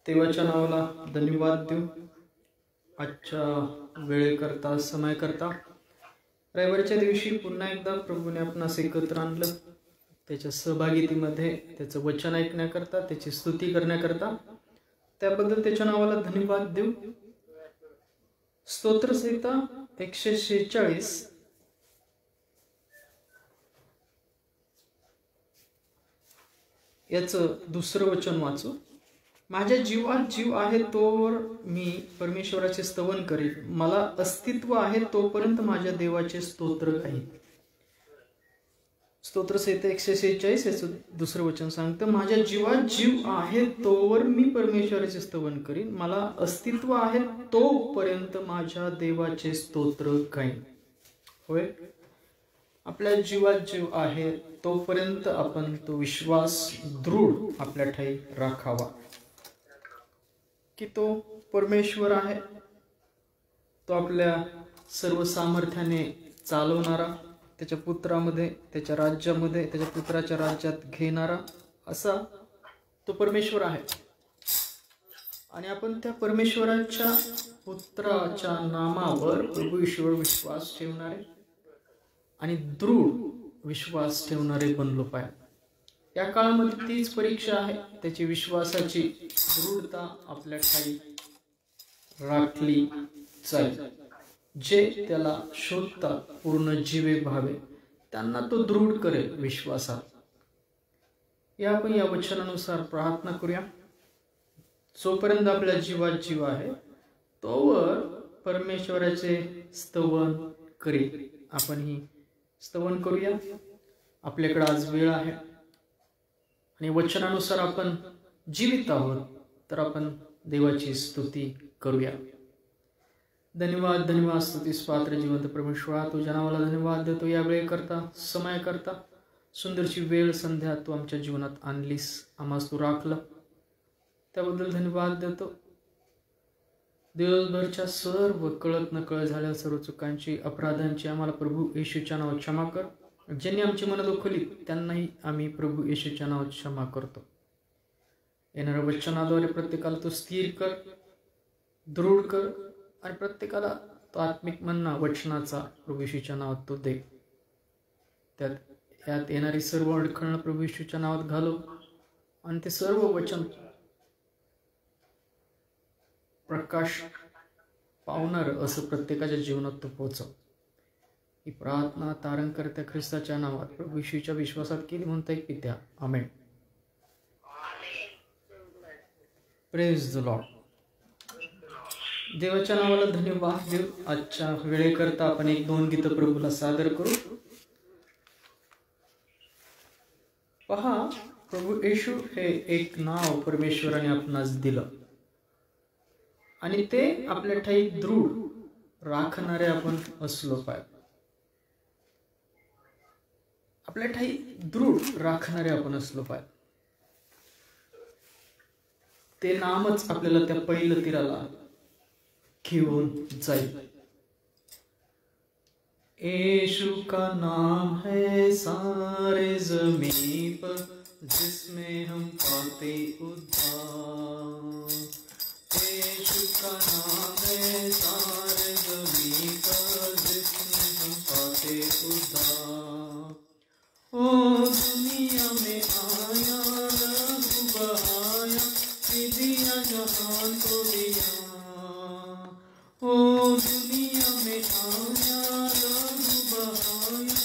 देवाच्या नावाला धन्यवाद देऊ. आजच्या वेळेकरता समयकरता रविवारच्या दिवशी पुन्हा एकदा प्रभूने आपणास एकत्र आणलं. त्याच्या सहभागितीमध्ये त्याचं वचन ऐकण्याकरता, त्याची स्तुती करण्याकरता, त्याबद्दल त्याच्या नावाला धन्यवाद देऊ. स्तोत्रसंहिता 146 याचं दुसरं वचन वाचू. माझ्या जीवात जीव आहे तोवर मी परमेश्वराचे स्तवन करीन, मला अस्तित्व आहे तोपर्यंत माझ्या देवाचे स्तोत्र गाईन. स्तोत्रसंहिता 146 याचं दुसरं वचन सांगतं, माझ्या जीवात जीव आहे तोवर मी परमेश्वराचे स्तवन करीन, मला अस्तित्व आहे तोपर्यंत माझ्या देवाचे स्तोत्र गाईन. होय, आपल्या जीवात जीव आहे तोपर्यंत आपण तो विश्वास दृढ आपल्या ठाई राखावा की तो परमेश्वर आहे, तो आपल्या सर्व सामर्थ्याने चालवणारा, त्याच्या पुत्रामध्ये, त्याच्या राज्यामध्ये, त्याच्या पुत्राच्या राज्यात घेणारा असा तो परमेश्वर आहे. आणि आपण त्या परमेश्वराच्या पुत्राच्या नामावर प्रभू ईश्वर विश्वास ठेवणारे आणि दृढ विश्वास ठेवणारे बनलो पाहिजे. या काळामध्ये तीच परीक्षा आहे, त्याची विश्वासाची दृढता आपल्या ठाई राखली जाईल. जे त्याला शोधतात पूर्ण जीवे भावे त्यांना तो दृढ करेल विश्वासात. आपण या वचनानुसार प्रार्थना करूया. जोपर्यंत आपल्या जीवात जीव आहे तोवर परमेश्वराचे स्तवन करेल. आपण ही स्तवन करूया. आपल्याकडे आज वेळ आहे आणि वचनानुसार आपण जीवित आहोत, तर आपण देवाची स्तुती करूया. धन्यवाद धन्यवाद स्तुतीस पात्र जिवंत परमेश्वरा, तुझ्या नावाला धन्यवाद देतो. या वेळे करता, समय करता, सुंदरची वेळ संध्या तू आमच्या जीवनात आणलीस, आम्हास तू राखलं, त्याबद्दल धन्यवाद देतो. दिवसभरच्या सर्व कळत न कळत झालेल्या सर्व चुकांची, अपराधांची आम्हाला प्रभू येशूच्या नावात क्षमा कर. ज्यांनी आमची मनं दुखवली त्यांनाही आम्ही प्रभू येशूच्या नावात क्षमा करतो. येणाऱ्या वचनाद्वारे प्रत्येकाला तो स्थिर कर, दृढ कर आणि प्रत्येकाला तो आत्मिक मन्ना वचनाचा प्रभू येशूच्या नावात तो दे. यात येणारी सर्व अडखळणं प्रभू येशूच्या नावात घालव आणि ते सर्व वचन प्रकाश पावणार असं प्रत्येकाच्या जीवनात तो पोहोचव. ही प्रार्थना तारणकर्त्या ख्रिस्ताच्या नावात प्रभू येशूच्या विश्वासात केली म्हणता एक पित्या, आमेन. Praise the Lord. देवाच्या नावाला धन्यवाद देऊ. आजच्या वेळेकरता आपण 1-2 गीत प्रभूला सादर करू. पहा, प्रभू येशू हे एक नाव परमेश्वराने आपणास दिलं आणि ते आपल्या ठाई दृढ राखणारे आपण असलो पाहिजे. आपल्या ठाई दृढ राखणारे आपण असलो पाहिजे. ते नामच आपल्याला त्या पहिलं तीराला घेऊन जाईल. यीशु का नाम है सारे ज़मीं पर, जिसमें हम पाते उद्धार. यीशु का नाम है सारे ज़मीं पर, जिसमें हम पाते उद्धार. ओ दुनिया में आया, लहू बहाया, दिया जहान को दिया. ओ दुनिया में आया, लहू बहाया,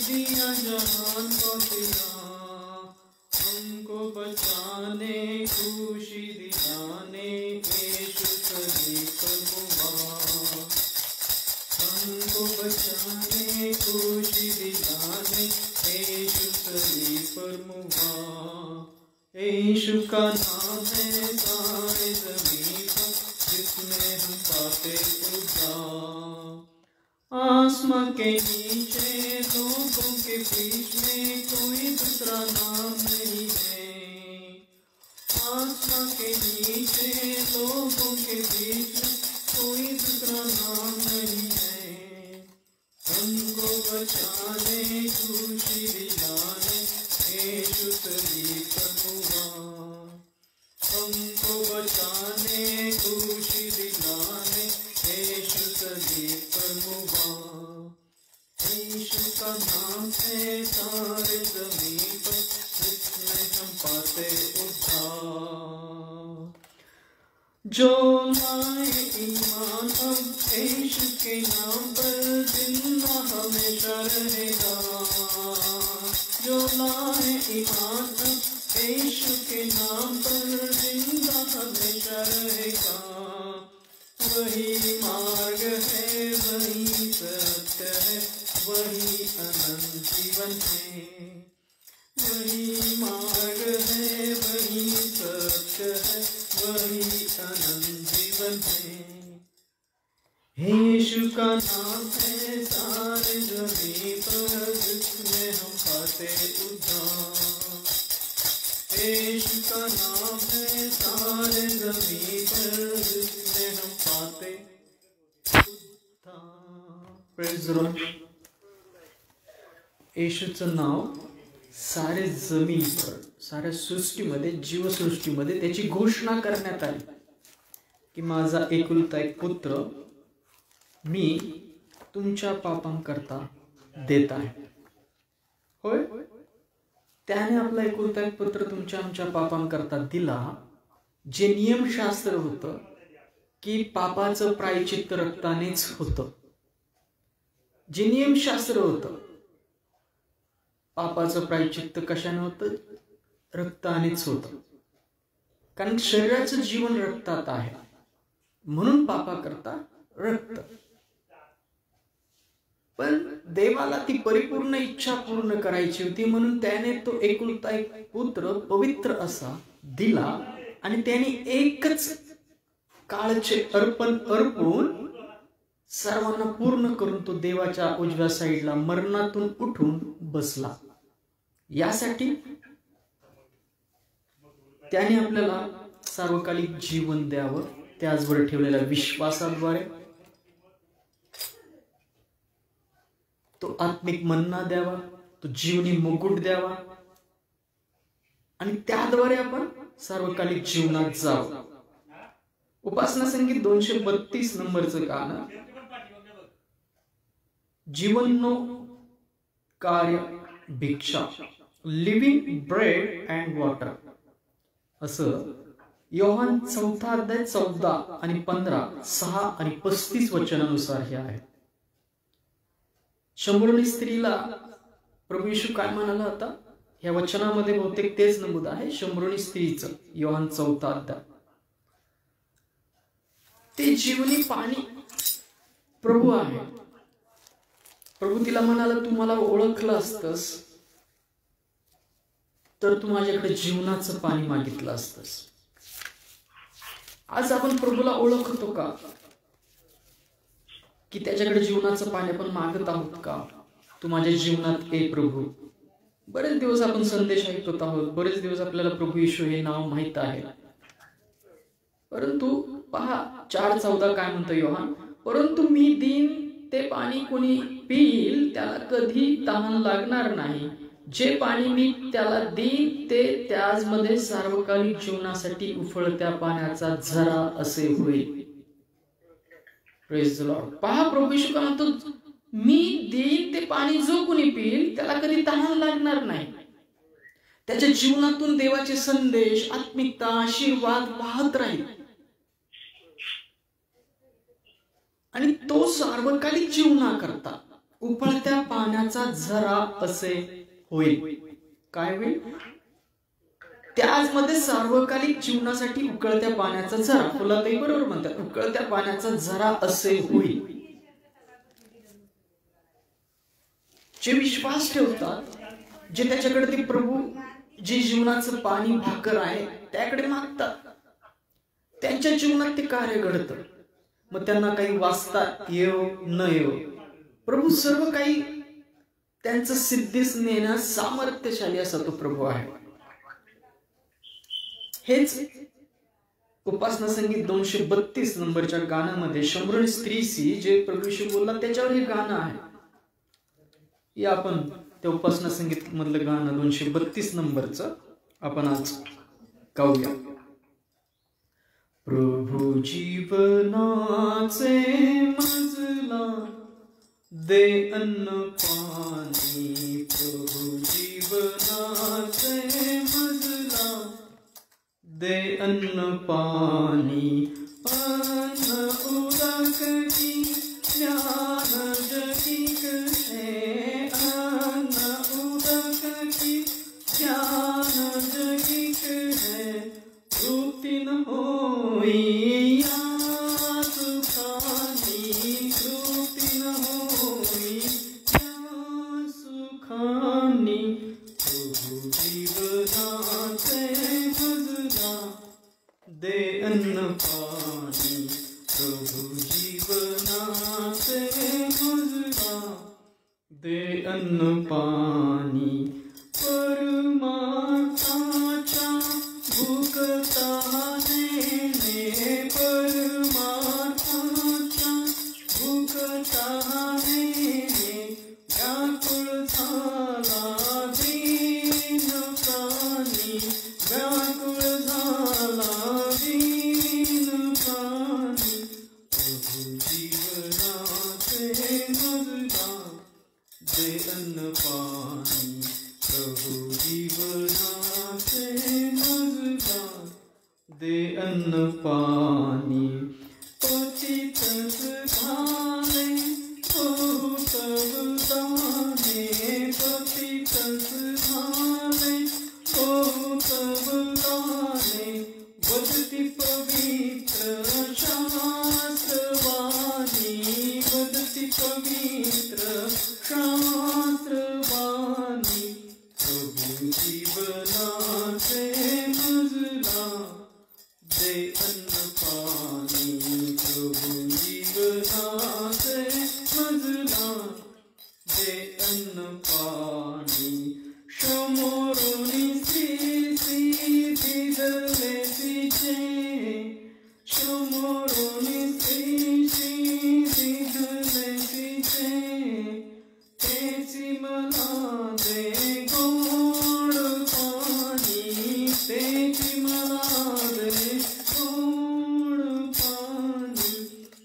दिया जहान को दिया. हमको बचाने, खुशी दिलाने, यीशु सलीब पर हुआ. हमको बचाने, खुशी दिलाने, यीशु सलीब पर हुआ. यीशु का नाम है सारे ज़मीं पर, जिसमें हम पाते उद्धार. आसमां के नीचे लोगों के बीच में कोई दूसरा नाम नहीं है. आसमां के नीचे लोगों के बीच में कोई दूसरा नाम नहीं है. हमको बचाने, खुशी दिलाने, यीशु सलीब पर हुआ. हमको बचाने खुशी दिलाने यीशु सलीब पर मुआ। यीशु का नाम है सारे जमीन पर, जिसमें हम पाते उद्धार। जो लाए ईमान अब यीशु के नाम पर, जिंदा हमेशा रहेगा। जो लाए ईमान अब यीशु के नाम पर, जिंदा हमेशा रहेगा। वही मार्ग है, वही सत्य है, वही अनंत जीवन है। वही मार्ग है, वही सत्य है, वही अनंत जीवन है। यीशु का नाम है सारे जमीन पर, जिसमें हम पाते उद्धार। यीशु का नाम है सारे जमीन पर, जिसमें हम पाते उद्धार। Praise the Lord. येशूचं नाव सारे जमीनवर, साऱ्या सृष्टीमध्ये, जीवसृष्टीमध्ये त्याची घोषणा करण्यात आली की माझा एकुलता एक पुत्र मी तुमच्या पापांकरता देत आहे। होय, त्याने आपला एकुलता एक पुत्र तुमच्या आमच्या पापांकरता दिला। जे नियमशास्त्र होतं की पापाचं प्रायचित्त रक्तानेच होतं, जे नियमशास्त्र होतं पापाचं प्रायचित्त कशाने होतं? रक्तानेच होतं। कारण शरीराचं जीवन रक्तात आहे, म्हणून पापाकरता रक्त। पण देवाला ती परिपूर्ण इच्छा पूर्ण करायची होती, म्हणून त्याने तो एकुलता एक पुत्र पवित्र असा दिला आणि त्याने एकच काळचे अर्पण अर्पून सर्वांना पूर्ण करून तो देवाच्या उजव्या साईडला मरणातून उठून बसला। यासाठी त्याने आपल्याला सार्वकालिक जीवन द्यावं, त्याचवर ठेवलेल्या विश्वासाद्वारे तो आत्मिक मन्ना द्यावा, तो जीवनी मुकुट द्यावा आणि त्याद्वारे आपण सार्वकालिक जीवनात जावं। उपासना संगीत 232 नंबरचं गाणं, जीवनो कार्य भिक्षा, लिव्हिंग ब्रेड अँड वॉटर, असं योहान 4 अध्याय 14 आणि 15, 6 आणि 35 वचनानुसार हे आहे। शंभरुणी स्त्रीला प्रभू येशू काय म्हणाला होता? या वचनामध्ये बहुतेक तेच नमूद आहे, शंभरुणी स्त्रीचं, योहान 4 अध्याय। ते जीवनी पाणी प्रभू आहे। प्रभू तिला म्हणाला, तू मला ओळखलं असतस तर तू माझ्याकडे जीवनाचं पाणी मागितलं असतस। आज आपण प्रभूला ओळखतो का? की त्याच्याकडे जीवनाचं पाणी आपण मागत आहोत का? तू माझ्या जीवनात ये प्रभू। बरेच दिवस आपण संदेश ऐकत आहोत, बरेच दिवस आपल्याला प्रभू येशू हे नाव माहित आहे, परंतु पहा 4:14 काय म्हणतो योहान, परंतु मी देईन ते पाणी कोणी पिईल त्याला कधी तहान लागणार नाही। जे पाणी मी त्याला देईन ते त्याचमध्ये सार्वकालिक जीवनासाठी उफळत्या पाण्याचा झरा असे होईल। Praise the Lord. पहा प्रभू येशू काय म्हणतो, मी देईन ते पाणी जो कोणी पिईल त्याला कधी तहान लागणार नाही। त्याच्या जीवनातून देवाचे संदेश, आत्मिकता, आशीर्वाद वाहत राहील आणि तो सार्वकालिक जीवनाकरता उफळत्या पाण्याचा झरा असे होईल। काय होईल? त्याचमध्ये सार्वकालिक जीवनासाठी उकळत्या पाण्याचा झरा, फुलाताई बरोबर म्हणतात, उकळत्या पाण्याचा झरा असे होईल। जे विश्वास ठेवतात, जे त्याच्याकडे ते प्रभू जे जीवनाचं पाणी भाकर आहे त्याकडे मागतात, त्यांच्या जीवनात ते कार्य घडतं। मग त्यांना काही वाचता येव न येव, प्रभू सर्व काही त्यांचं सिद्धीस नेण्यास सामर्थ्यशाली असा तो प्रभू आहे। हेच उपासना संगीत 232 नंबरच्या गाण्यामध्ये शंभरुणी स्त्रीशी जे प्रभू येशू बोलला त्याच्यावर हे गाणं आहे। या आपण त्या उपासना संगीत मधलं गाणं 232 नंबरचं आपण आज गाऊया। प्रभू जीवनाचे मजला दे अन्न पाणी, प्रभू जीवनाचे मजला दे अन्न पाणी, अन्न उदक की ज्ञान जगिक है, अन्न उदक की ज्ञान जगिक है, तृप्ती न होई या सुखानी, तृप्ती न होई या सुखानी, प्रभू जीवनाचे मजला दे अन्न पाणी, प्रभू जीवनाचे मजला दे अन्न पाणी, परमार्थाच्या भुकताने परमार्थाच्या भुकताने व्याकुळ झाला दीन प्राणी, व्याकुळ झाला दीन प्राणी, प्रभू जीवनाचे मजला दे अन्न पाणी, प्रभू जीवनाचे मजला दे अन्न पाणी, पतित झाले बहुत दाने, पतित झाले बहुत दाने, वदति पवित्र शास्त्रवाणी, वदति पवित्र शास्त्रवाणी, प्रभु जीवनाचे मजला दे अन्न पाणी, प्रभु जीवनाचे मजला दे अन्न पाणी, समोरुनी स्थिती भिजले तिचे, समोरुनी स्थिती भिजले तिचे, तेची मला दे गोड पाणी, तेची मला दे गोड पाणी,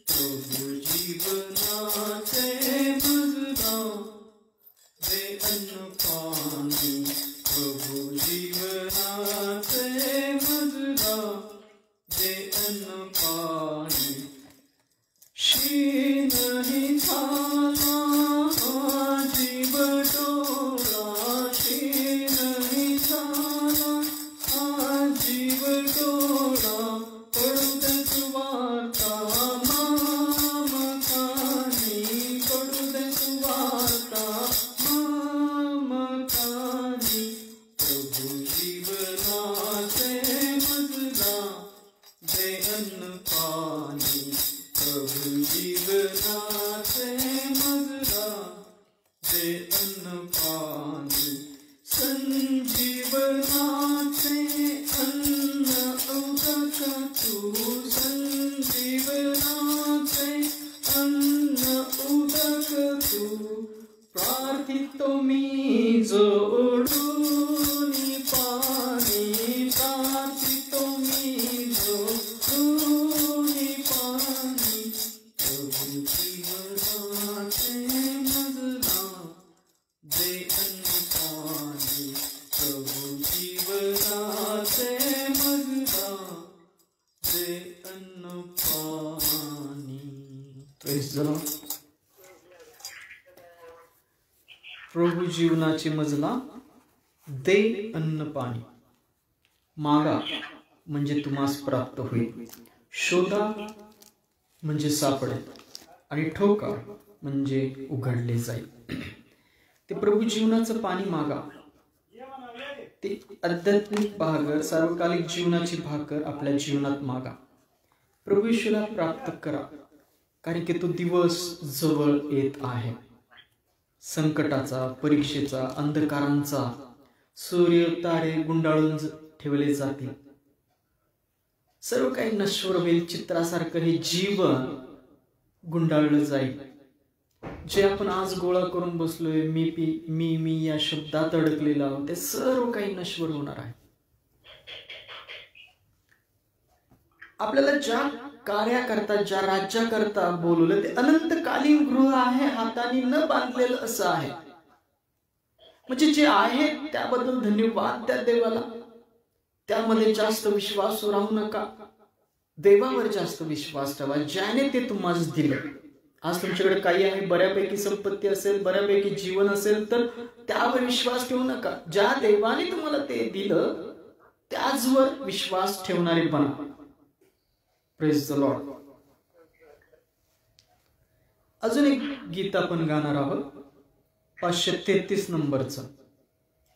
प्रभु जीवनाचे मजला दे अन्न पाणी, प्रभु जीवनाचे मजला दे अन्न पाणी, शीनही झाला जीव डोळा, शीनही झाला जीव डोळा, पडू दे सुवार्ता मामकानी, पडू दे सुवार्ता मामकानी, प्रभु जीवनाचे मजला दे अन्न पाणी, प्रभु जीवनाचे मजला दे अन्न पाणी, संजीवनाचे अन्न उदक तू, संजीवनाचे अन्न उदक तू, प्रार्थितो मी जोडून पाणी, प्रार्थितो मी जोडून पाणी, प्रभु जीवनाचे मजला दे अन्न पाणी, प्रभु जीवनाचे मजला दे अन्न पाणी. Praise the Lord. प्रभु जीवनाचे मजला दे अन्न पाणी. मागा म्हणजे तुम्हास प्राप्त होईल, शोधा म्हणजे सापडेल, आणि ठोका म्हणजे उघडले जाईल. ते प्रभू जीवनाचं पाणी मागा, ते आध्यात्मिक भाकर, सार्वकालिक जीवनाची भाकर आपल्या जीवनात मागा. प्रभू येशूला प्राप्त करा, कारण की तो दिवस जवळ येत आहे. संकटाचा, परीक्षेचा, अंधकारांचा सूर्य तारे गुंडाळून ठेवले जातील. सर्व काही नश्वर होईल. चित्रासारखं हे जीवन गुंडाळलं जाईल. जे आपण आज गोळा करून बसलोय, मी या शब्दात अडकलेला आहोत, ते सर्व काही नश्वर होणार आहे. आपल्याला ज्या कार्याकरता, ज्या राज्याकरता बोलवलं ते अनंतकालीन गृह आहे, हाताने न बांधलेलं असं आहे. म्हणजे जे आहे त्याबद्दल धन्यवाद त्या देवाला. त्यामध्ये जास्त विश्वास राहू नका, देवावर जास्त विश्वास ठेवा, ज्याने ते तुम्हाला दिलं. आज तुमच्याकडे काही आहे, बऱ्यापैकी संपत्ती असेल, बऱ्यापैकी जीवन असेल, तर त्यावर विश्वास ठेवू नका. ज्या देवाने तुम्हाला ते दिलं त्याचवर विश्वास ठेवणारे बना. Praise the Lord. अजून एक गीत आपण गाणार आहोत, 533 नंबरचं,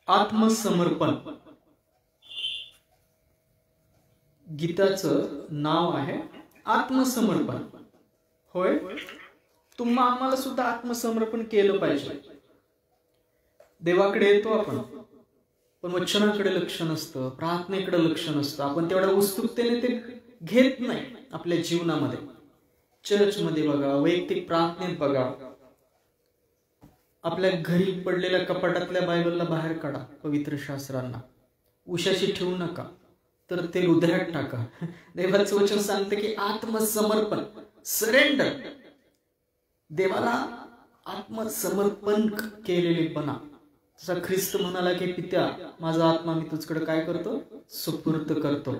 आत्मसमर्पण. गीताचं नाव आहे आत्मसमर्पण. होय, आम्हाला सुद्धा आत्मसमर्पण केलं पाहिजे. देवाकडे येतो आपण, पण वचनाकडे लक्ष नसतं, प्रार्थनेकडे लक्ष नसतं. आपण तेवढ्या उत्सुकतेने ते घेत नाही आपल्या जीवनामध्ये. चर्चमध्ये बघा, वैयक्तिक प्रार्थनेत बघा, आपल्या घरी पडलेल्या कपाटातल्या बायबलला बाहेर काढा, पवित्र शास्त्रांना उशाशी ठेवू नका, तर ते हृदयात टाका. देवाचं वचन सांगते की आत्मसमर्पण, सरेंडर, देवाला आत्मसमर्पण केलेले बना. जसा ख्रिस्त म्हणाला की पित्या, माझा आत्मा मी तुझकडे काय करतो, सुपूर्द करतो.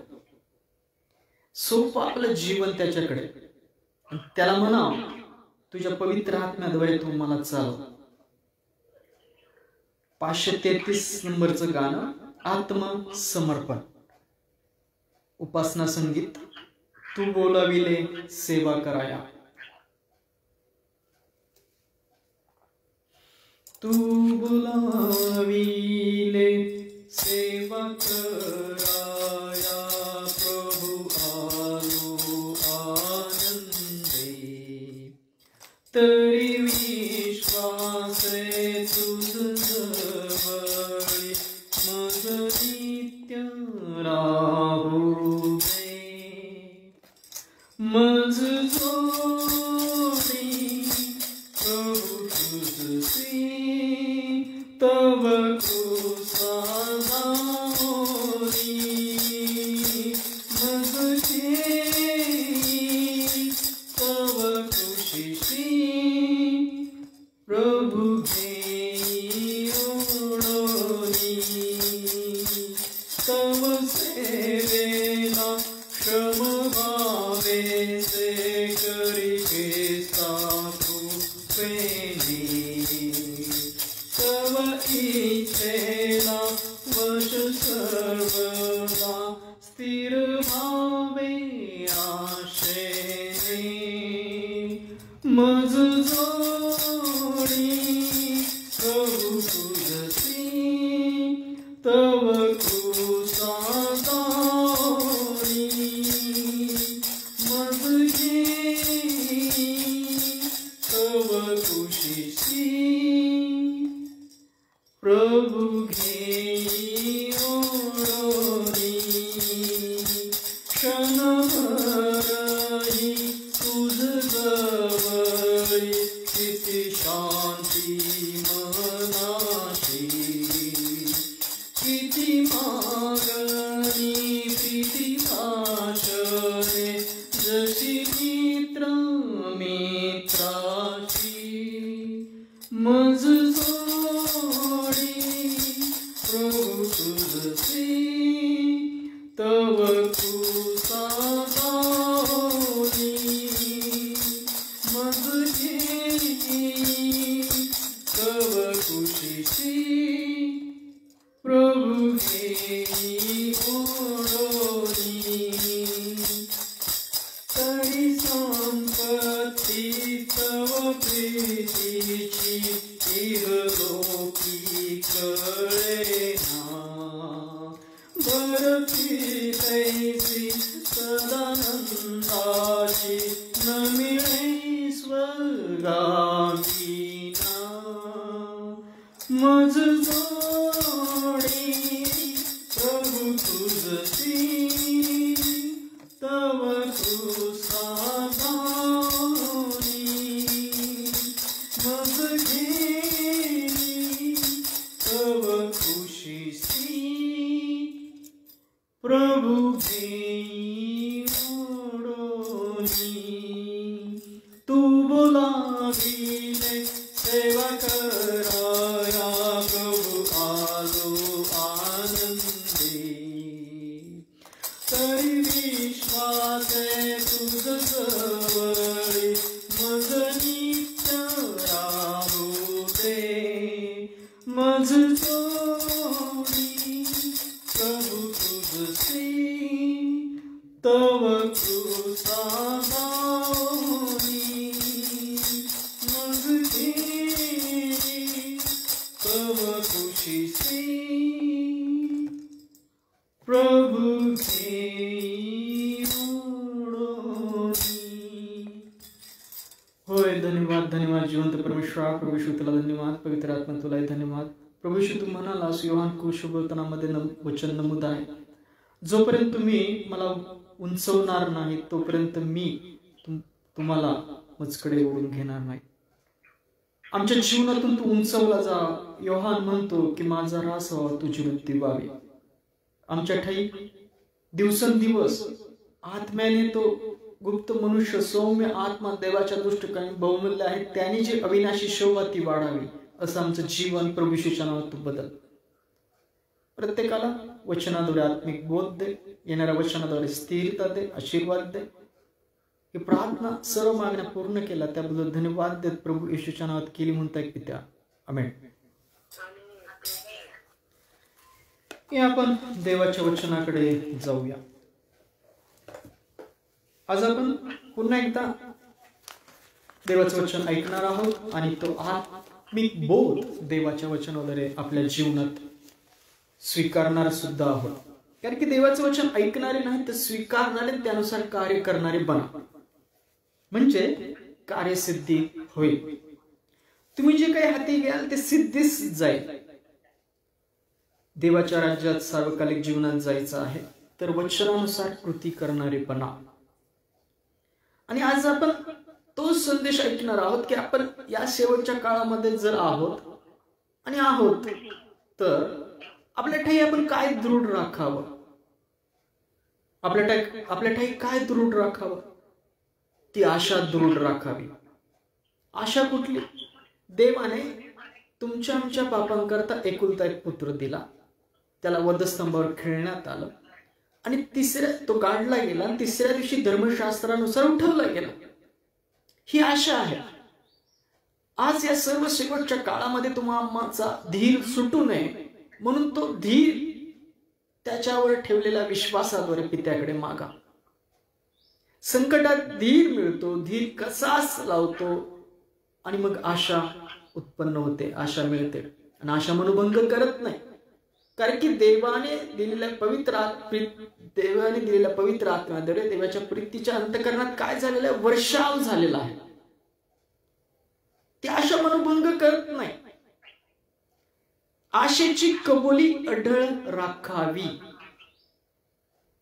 सोपं आपलं जीवन त्याच्याकडे, त्याला म्हणा तुझ्या पवित्र आत्म्याद्वारे तू मला चालव. 533 नंबरचं गाणं, आत्मसमर्पण. उपासना संगीत. तू बोलाविले सेवा कराया. तू बोलाविले सेवा कराया, प्रभु आलो आनंदे. तरी विश्वासे तुझ जवळी, मग नित्य राहू दे. मज जोडी प्रभु तुझसी, तव कृसा दारी. मज घेई तव खुशीशी, प्रभु घेई ओढोनी. तव सेवेला श्रम भावे, से करिके साधु प्रेमी. तव इच्छेला वश सर्वदा, स्थिर भावे आशेने. मज जोडी प्रभु तुझसी, तव कृसा दारी. मज घेई तव खुशीशी, प्रभु घेई ओढोनी. क्षणभरही तुझ जवळी, किती शांती मनाची. किती मागणी प्रीती भाषणे, जशी मित्र मित्राची. मज जोडी प्रभु तुझसी, तव कृसा दारी. मज घेई तव खुशीशी, प्रभु घेई ओढोनी. तरी संपत्ती तव प्रीतीची, इहलोकी कळेना. बरफी तैसी सदानंदाची, न मिळे स्वर्गामीना. मज जोडी प्रभु तुझसी, तव कृसा दारी. मज घेई तव खुशीसी, प्रभु घेई विश्वासे तुझ जवळी मज नित्य राहू दे मज जोडी प्रभु तुझसी तव कृपा भावनी मज घेई तव खुशीसी प्रभु होय. धन्यवाद धन्यवाद जिवंत परमेश्वरा. प्रभू येशू तुला धन्यवाद. पवित्र आत्मा तुलाही धन्यवाद. प्रभू येशू तू म्हणालास योहान कुशबोधनामध्ये वचन नमूद आहे, जोपर्यंत तुम्ही मला उंचवणार नाही तोपर्यंत मी तुम्हाला मजकडे ओढून घेणार नाही. आमच्या जीवनातून तू उंचवला जा. योहान म्हणतो की माझा रास व्हावा तुझी वृत्ती व्हावी. आमच्या ठाई दिवसेंदिवस आत्म्याने तो गुप्त मनुष्य सौम्य आत्मा देवाच्या दृष्टिकोनाने बहुमूल्य आहे, त्याने जी अविनाशी शोभा ती वाढावी. असं आमचं जीवन प्रभू येशूच्या नावात तू बदल. प्रत्येकाला वचनाद्वारे आत्मिक बोध दे, येणाऱ्या वचनाद्वारे स्थिरता दे, आशीर्वाद दे. ही प्रार्थना सर्व मागण्या पूर्ण केला त्याबद्दल धन्यवाद देत प्रभू येशूच्या नावात केली म्हणताय पित्या. आमेन. आपण देवाच्या वचनाकडे जाऊया. आज आपण पुन्हा एकदा देवाचं वचन ऐकणार आहोत आणि तो आत्मिक बोध देवाच्या वचनाद्वारे आपल्या जीवनात स्वीकारणार सुद्धा आहोत. कारण की देवाचं वचन ऐकणारे नाही तर स्वीकारणारे, त्यानुसार कार्य करणारे बना, म्हणजे कार्यसिद्धी होईल. तुम्ही जे काही हाती घ्याल ते सिद्धीस जाईल. देवाच्या राज्यात सार्वकालिक जीवनात जायचं आहे तर वचनानुसार कृती करणारे बना. आणि आज आपण तो संदेश ऐकणार आहोत की आपण या शेवटच्या काळामध्ये जर आहोत आणि आहोत तर आपल्या ठाई आपण काय दृढ राखावं, आपल्या ठाई काय दृढ राखावं, ती आशा दृढ राखावी. आशा कुठली? देवाने तुमच्या आमच्या पापांकरता एकुलता एक पुत्र दिला, त्याला वधस्तंभावर खेळण्यात आलं आणि तो गाडला गेला आणि तिसऱ्या दिवशी धर्मशास्त्रानुसार उठवला गेला. ही आशा आहे. आज या सर्व शेवटच्या काळामध्ये तुम्हाला धीर सुटू नये म्हणून तो धीर त्याच्यावर ठेवलेल्या विश्वासाद्वारे पित्याकडे मागा. संकटात धीर मिळतो, धीर कसाच लावतो आणि मग आशा उत्पन्न होते, आशा मिळते. आणि आशा मनोभंग करत नाही, कारण की देवाने दिलेल्या पवित्र आत्म्याद्वारे देवाच्या प्रीतीच्या अंतःकरणात काय झालेलं आहे? वर्षाव झालेला आहे. ती आशा मनोभंग करत नाही. आशेची कबुली अढळ राखावी.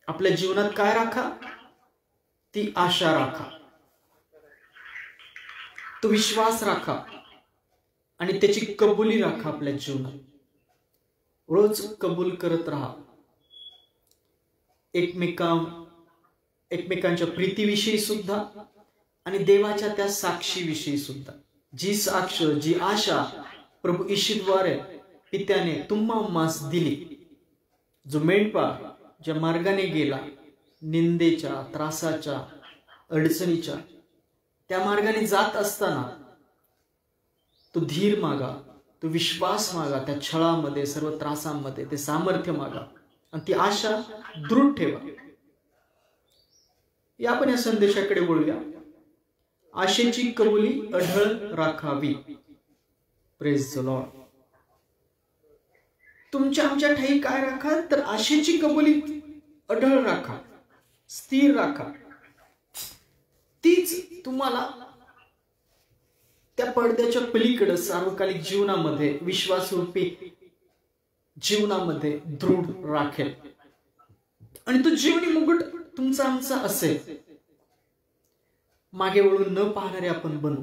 आपल्या जीवनात काय राखा? ती आशा राखा, तो विश्वास राखा आणि त्याची कबुली राखा आपल्या जीवनात. रोज कबूल करत राहा. एकमेकांच्या प्रीतीविषयी सुद्धा आणि देवाच्या त्या साक्षीविषयी सुद्धा. जी साक्ष, जी आशा प्रभू येशूद्वारे पित्याने तुम्हास दिली. जो मेंढपाळ ज्या मार्गाने गेला, निंदेच्या, त्रासाच्या, अडचणीच्या, त्या मार्गाने जात असताना तो धीर मागा, तो विश्वास मागा. त्या छळामध्ये, सर्व त्रासांमध्ये ते सामर्थ्य मागा आणि ती आशा दृढ ठेवा. या आपण या संदेशाकडे वळूया. आशेची कबुली अढळ राखावी. Praise the Lord. तुमच्या आमच्या ठाई काय राखा? तर आशेची कबुली अढळ राखा, स्थिर राखा. तीच तुम्हाला त्या पडद्याच्या पलीकडे सार्वकालिक जीवनामध्ये, विश्वासरूपी जीवनामध्ये दृढ राखेल. आणि तो जीवनी मुकुट तुमचा आमचा असेल. मागे वळून न पाहणारे आपण बनू.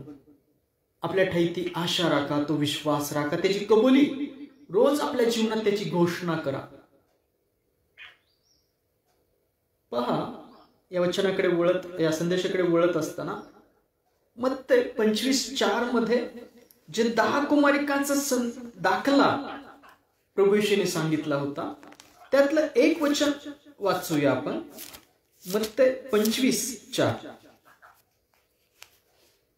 आपल्या ठाई ती आशा राखा, तो विश्वास राखा, त्याची कबुली रोज आपल्या जीवनात त्याची घोषणा करा. पहा, या वचनाकडे वळत, या संदेशाकडे वळत असताना मत्ते 25:4 मध्ये जे 10 कुमारिकांचा दाखला प्रभू येशूने सांगितला होता, त्यातलं एक वचन वाचूया आपण. मत्ते 25:4.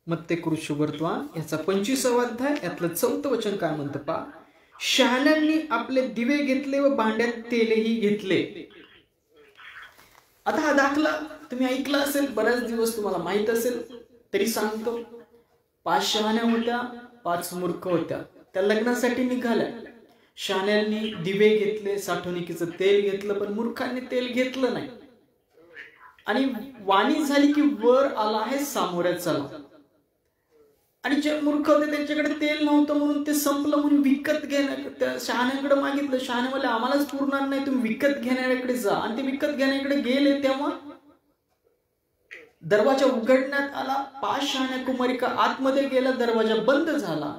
मत्ते कृष्णवर्तमान याचा 25वा अध्याय यातलं 4थं वचन काय म्हणतं पहा. शहाण्यांनी आपले दिवे घेतले व भांड्यात तेलही घेतले. आता हा दाखला तुम्ही ऐकला असेल, बऱ्याच दिवस तुम्हाला माहित असेल, तरी सांगतो. 5 शहाण्या होत्या, 5 मूर्ख होत्या. त्या लग्नासाठी निघाल्या. शहाण्यांनी दिवे घेतले, साठवणुकीचं तेल घेतलं, पण मूर्खांनी तेल घेतलं नाही. आणि वाणी झाली की वर आला आहे सामोऱ्या चला. आणि जे मूर्ख होते त्यांच्याकडे तेल नव्हतं म्हणून ते संपलं म्हणून विकत त्या शहाण्याकडे मागितलं. शहाणे म्हणले आम्हालाच पुरणार नाही, तुम्ही विकत घेणाऱ्याकडे जा. आणि ते विकत घेण्याकडे गेले तेव्हा दरवाजा उघडण्यात आला. 5 शहाण्या कुमारिका आतमध्ये गेला, दरवाजा बंद झाला.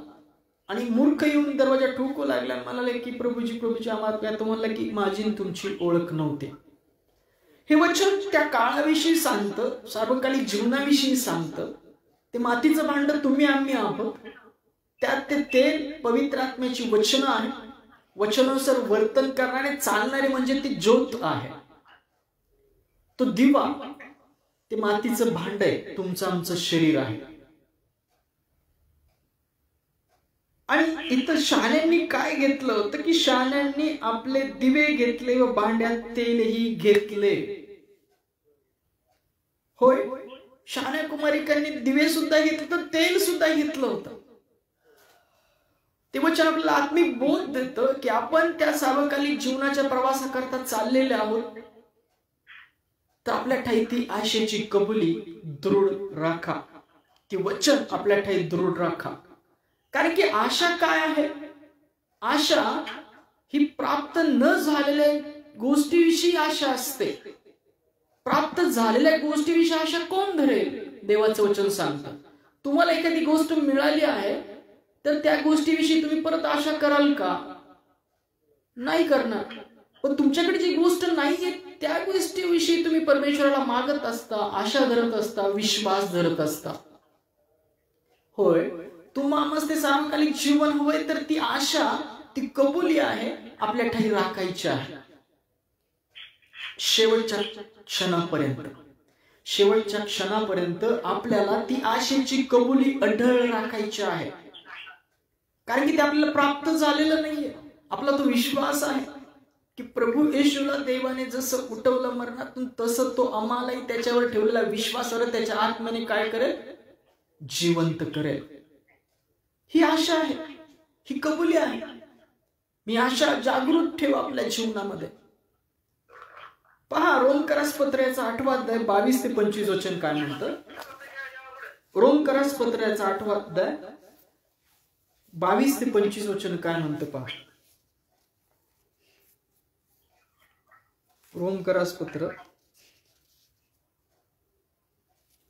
आणि मूर्ख येऊन दरवाजा ठोकू लागला, म्हणाले की प्रभूजी आम्हाला तो म्हणला की माझी तुमची ओळख नव्हती. हे वचन त्या काळाविषयी सांगतं, सार्वकालिक जीवनाविषयी सांगतं. ते मातीचं भांड तुम्ही आम्ही आहोत, त्यात ते तेल पवित्र आत्म्याची वचनं आहे. वचनानुसार वर्तन करणारे चालणारे म्हणजे ती ज्योत आहे. तो दिवा ते मातीचं भांड आहे, तुमचं आमचं शरीर आहे. आणि इथं शहाण्यांनी काय घेतलं होतं की शहाण्यांनी आपले दिवे घेतले व भांड्यात तेलही घेतले. होय, शहाण्या कुमारिकांनी दिवे सुद्धा घेतले तर तेल सुद्धा घेतलं होतं. ते वचन आपल्याला आत्मिक बोध देतं की आपण त्या सार्वकालिक जीवनाच्या प्रवासाकरता चाललेले आहोत. तर आपल्या ठाई ती आशेची कबुली दृढ राखा. ती वचन आपल्या ठाई दृढ राखा. कारण की आशा काय आहे? आशा ही प्राप्त न झालेल्या गोष्टीविषयी आशा असते. प्राप्त झालेल्या गोष्टीविषयी आशा कोण धरेल? देवाचं वचन सांगतं. तुम्हाला एखादी गोष्ट मिळाली आहे तर त्या गोष्टीविषयी तुम्ही परत आशा कराल का? नाही करणार. पण तुमच्याकडे जी गोष्ट नाहीये त्या गोष्टीविषयी तुम्ही परमेश्वराला मागत असता, आशा धरत असता, विश्वास धरत असता. होय, तुम्हाला ते सार्वकालिक जीवन हवंय तर ती आशा, ती कबुली आहे, आपल्या ठाई राखायची आहे. शेवटच्या क्षणापर्यंत आपल्याला ती आशेची कबुली अढळ राखायची आहे. कारण की ते आपल्याला प्राप्त झालेलं नाहीये. आपला तो विश्वास आहे की प्रभू येशूला देवाने जसं उठवलं मरणातून तसं तो आम्हालाही त्याच्यावर ठेवलेला विश्वासावर त्याच्या आत्म्याने काय करेल? जिवंत करेल. ही आशा आहे, ही कबुली आहे. मी आशा जागृत ठेव आपल्या जीवनामध्ये. पहा, रोमकरास पत्राचा 8वा अध्याय 22 ते 25 वचन काय म्हणतं. रोमकरास पत्राचा 8वा अध्याय 22 ते 25 वचन काय म्हणतं पहा. रोमकरास पत्र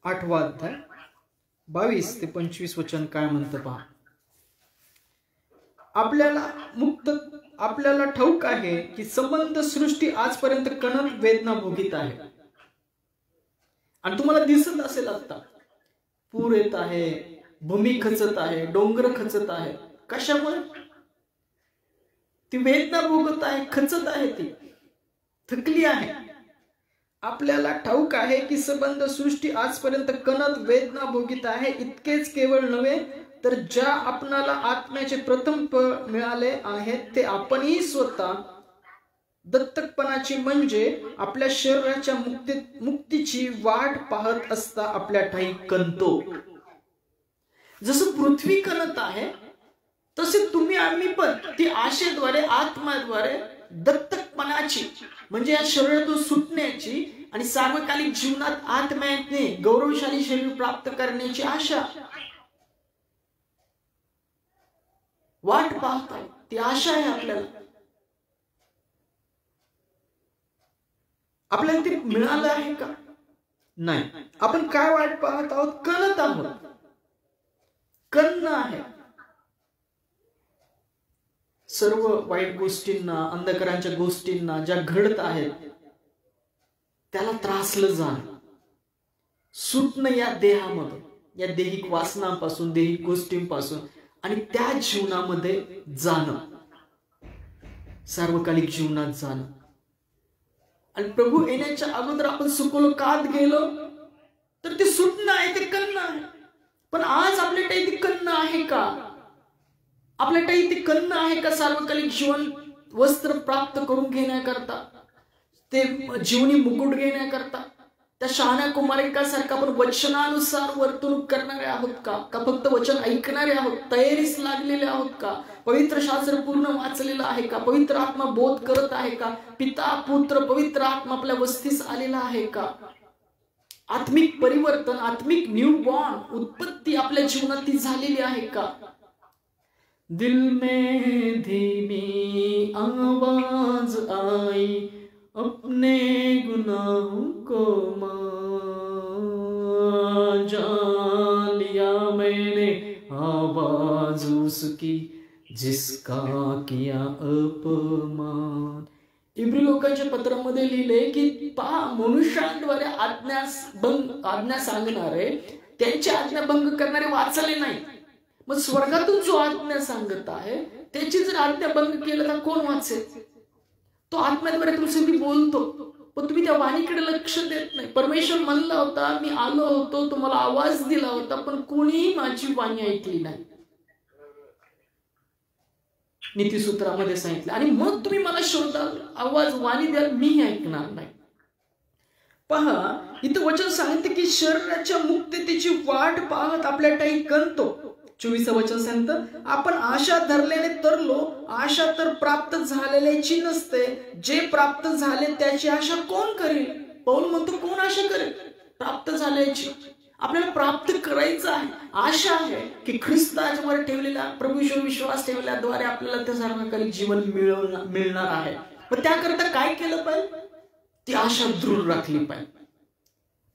8वा अध्याय 22 ते 25 वचन काय म्हणतं पहा. आपल्याला ठाऊक आहे की संबंध सृष्टी आजपर्यंत कणत वेदना भोगीत आहे. आणि तुम्हाला दिसत असेल आता पूर येत आहे, भूमी खचत आहे, डोंगर खचत आहे. कशामुळे? ती वेदना भोगत आहे, खचत आहे, ती थकली आहे. आपल्याला ठाऊक आहे की संबंध सृष्टी आजपर्यंत कणत वेदना भोगीत आहे. इतकेच केवळ नव्हे तर ज्या आपणाला आत्म्याचे प्रथम फळ मिळाले आहे ते आपणही स्वतः दत्तकपणाची म्हणजे आपल्या शरीराच्या मुक्तीची वाट पाहत असता आपल्या ठाई कणतो. जसं पृथ्वी कणत आहे तसे तुम्ही आम्ही पण ती आशेद्वारे, आत्म्याद्वारे दत्तकपणाची म्हणजे या शरीरातून सुटण्याची आणि सार्वकालिक जीवनात आत्म्याने गौरवशाली शरीर प्राप्त करण्याची आशा वाट पाहताय. ती आशा आहे आपल्याला. आपल्याला ते मिळालं आहे का? नाही. आपण काय वाट पाहत आहोत? कणत आहोत. कन्न आहे. सर्व वाईट गोष्टींना, अंधकारांच्या गोष्टींना ज्या घडत आहेत त्याला त्रासलं जाणं, सुटणं या देहामधून, या देहिक वासनांपासून, देहिक गोष्टींपासून आणि त्या जीवनामध्ये जाणं, सार्वकालिक जीवनात जाणं. आणि प्रभू येण्याच्या अगोदर आपण सुकलो कात गेलो तर ते सुटणं आहे, ते कन्न आहे. पण आज आपल्या टाई ते कन्न आहे का? आपल्या टाई ते कन्न आहे का सार्वकालिक जीवन वस्त्र प्राप्त करून घेण्याकरता, ते जीवनी मुकुट घेण्याकरता? त्या शहाण्या कुमारिकासारखा आपण वचनानुसार वर्तणूक करणारे आहोत का? का फक्त वचन ऐकणारे आहोत? तयारीस लागलेले आहोत का? पवित्र शास्त्र पूर्ण वाचलेलं आहे का? पवित्र आत्मा बोध करत आहे का? पिता पुत्र पवित्र आत्मा आपल्या वस्तीस आलेला आहे का? आत्मिक परिवर्तन, आत्मिक न्यू बॉर्न उत्पत्ती आपल्या जीवनात ती झालेली आहे का? दिल में धीमी आवाज आई, अपने गुनाहों को मान, जान लिया मैंने आवाज उसकी जिसका किया अपमान. इब्री लोकांच्या पत्रामध्ये लिहिले की पहा, मनुष्यांद्वारे आज्ञा सांगणारे, त्यांची आज्ञाभंग करणारे वाचले नाही. मग स्वर्गातून जो आज्ञा सांगत आहे त्याची जर आज्ञाभंग केलं तर कोण वाचेल? तो आत्म्याद्वारे तुमच्याशी बोलतो, पण तुम्ही त्या वाणीकडे लक्ष देत नाही. परमेश्वर म्हणला होता, मी आलो होतो, तुम्हाला आवाज दिला होता, पण कोणीही माझी वाणी ऐकली नाही. नीतिसूत्रामध्ये सांगितलं. आणि मग तुम्ही मला शोधाल, आवाज वाणी द्याल, मी ऐकणार नाही. पहा, इथं वचन सांगते की शरीराच्या मुक्ततेची वाट पाहत आपल्या टाई कणतो. 24 वचन सांगतं, आपण आशा धरल्याने तरलो, आशा तर प्राप्त झालेल्याची नसते, जे प्राप्त झाले त्याची आशा कोण करेल? पौल म्हणतो, कोण आशा करेल? प्राप्त झाल्याची. आपल्याला प्राप्त करायचं आहे. आशा आहे की ख्रिस्तावर ठेवलेला, प्रभूवर विश्वास ठेवल्याद्वारे आपल्याला त्या सार्वकालिक जीवन मिळणार आहे. पण त्याकरता काय केलं पाहिजे? ती आशा दृढ राखली पाहिजे.